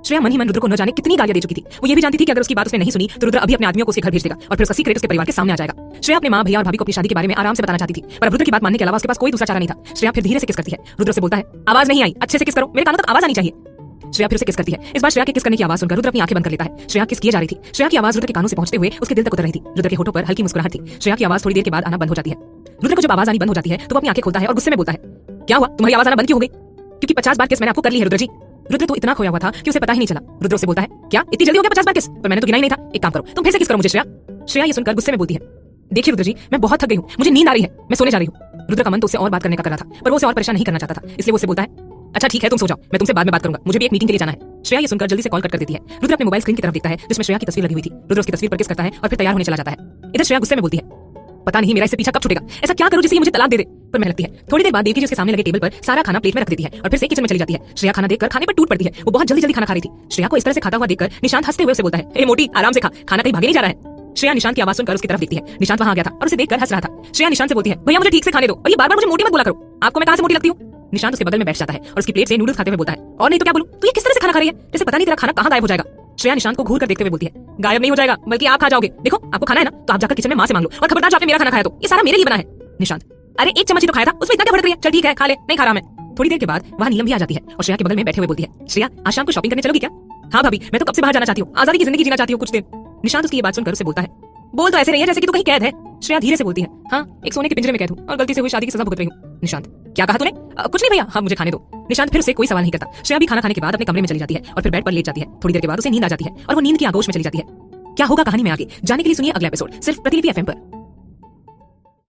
श्रेया मन ही मन रुद्र को न जाने कितनी गालियां दे चुकी थी। वो ये भी जानती थी कि अगर उसकी बात उसने नहीं सुनी तो रुद्र अभी अपने आदमियों को उसके घर भेज देगा और फिर उसका सीक्रेट उसके परिवार के सामने आ जाएगा। श्रेया अपने माँ, भैया और भाभी को अपनी शादी के बारे में आराम से बताना चाहती थी, पर रुद्र की बात मानने के अलावा उसके पास कोई दूसरा चारा नहीं था। श्रेया फिर धीरे से किस करती है। रुद्र से बोलता है, आवाज नहीं आई, अच्छे से किस करो, मेरे कानों तक आवाज आनी चाहिए। श्रेया फिर से किस करती है। इस बार श्रेया के किस करने की आवाज सुनकर रुद्र अपनी आंखें बंद कर लेता है। श्रेया किस किए जा रही थी। श्रेया की आवाज रुद्र के कानों से पहुंचते हुए उसके दिल तक उतर रही थी। रुद्र के होठों पर हल्की मुस्कुराहट थी। श्रेया की आवाज थोड़ी देर के बाद आना बंद हो जाती है। रुद्र को जब आवाज आनी बंद हो जाती है तो वो अपनी आंखें खोलता है और गुस्से में बोलता है, क्या हुआ, तुम्हारी आवाज आना बंद क्यों हो गई? क्योंकि 50 बार किस मैंने आपको कर ली है रुद्र जी। रुद्र तो इतना खोया हुआ था कि उसे पता ही नहीं चला। रुद्र से बोलता है, क्या इतनी जल्दी हो गया 50 बार किस? पर मैंने तो गिना ही नहीं था। एक काम करो, तुम फिर से किस करो मुझे। श्रेया ये सुनकर गुस्से में बोलती है, देखिए रुद्र जी, मैं बहुत थक गई हूँ, मुझे नींद आ रही है, मैं सोने जा रही हूँ। रुद्र का मन तो उससे और बात करने का कर रहा था, पर वो उसे और परेशान नहीं करना चाहता था, इसलिए वो उसे बोलता है, अच्छा ठीक है, तुम सो जाओ, मैं तुमसे बाद में बात करूंगा, मुझे भी एक मीटिंग के लिए जाना है। श्रेया ये सुनकर जल्दी से कॉल कट कर देती है। रुद्र अपने मोबाइल स्क्रीन की तरफ देखता है जिसमें श्रेया की तस्वीर लगी हुई थी। रुद्र उसकी तस्वीर पर किस करता है और फिर तैयार होने चला जाता है। इधर श्रेया गुस्से में बोलती है, पता नहीं मेरा इससे पीछा कब छूटेगा, ऐसा क्या करूं जिससे ये मुझे तलाक दे दे। पर मैं लगती है थोड़ी देर बाद देवकी जी उसके सामने लगे टेबल पर सारा खाना प्लेट में रख देती है और फिर से किचन में चली जाती है। श्रेया खाना देखकर खाने पर टूट पड़ती है। वो बहुत जल्दी खाना खा रही थी। श्रेया को इस तरह से खाता हुआ देखकर निशांत हंसते हुए उसे बोलता है, ए मोटी, आराम से खा, खाना कहीं भागे नहीं जा रहा है। श्रेया निशांत की आवाज सुनकर उसकी तरफ देखती है। निशांत वहां आ गया था और उसे देखकर हंस रहा था। श्रेया निशांत से बोलती है, भैया मुझे ठीक से खाने दो और ये बार-बार मुझे मोटी मत बोला करो, आपको मैं कहां से मोटी लगती हूँ। निशांत उसके बगल में बैठ जाता है और उसकी प्लेट से नूडल्स खाते हुए बोलता है, और नहीं तो क्या बोलूं, तू ये किस तरह से खाना खा रही है, जैसे पता नहीं तेरा खाना कहां गायब हो जाएगा। श्रेया निशांत को घूर कर देखते हुए बोलती है, गायब नहीं हो जाएगा, बल्कि आप खा जाओगे। देखो, आपको खाना है ना तो आप जाकर किचन में मां से मांग लो, और खबरदार जो आपने मेरा खाना खाया तो ये सारा मेरे लिए बना है। निशांत, अरे एक चम्मच ही तो खाया था, उसमें इतना क्या भड़क रही है, चल ठीक है खा ले, नहीं खा रहा मैं। थोड़ी देर के बाद वहां नीलम भी आ जाती है और श्रेया के बगल में बैठे हुए बोलती है, श्रेया आज शाम को शॉपिंग करने चलोगी क्या? हाँ भाभी, मैं तो कब से बाहर जाना चाहती हूँ, आजादी की जिंदगी जीना चाहती हूँ कुछ दिन। निशांत उसकी ये बात सुनकर उसे बोलता है, बोल तो ऐसे रही है जैसे कि तू कहीं कैद है। श्रेया धीरे से बोलती है, हाँ, एक सोने के पिंजरे में कैद हूँ और गलती से हुई शादी की सजा भुगत रही हूँ। निशांत, क्या कहा तूने? कुछ नहीं भैया, हाँ मुझे खाने दो। निशांत फिर से कोई सवाल नहीं करता। श्रेया भी खाना खाने के बाद अपने कमरे में चली जाती है और फिर बेड पर लेट जाती है। थोड़ी देर के बाद उसे नींद आ जाती है और वो नींद की आगोश में चली जाती है। क्या होगा कहानी में आगे जानने के लिए सुनिए अगला एपिसोड सिर्फ प्रतिलिपि FM पर।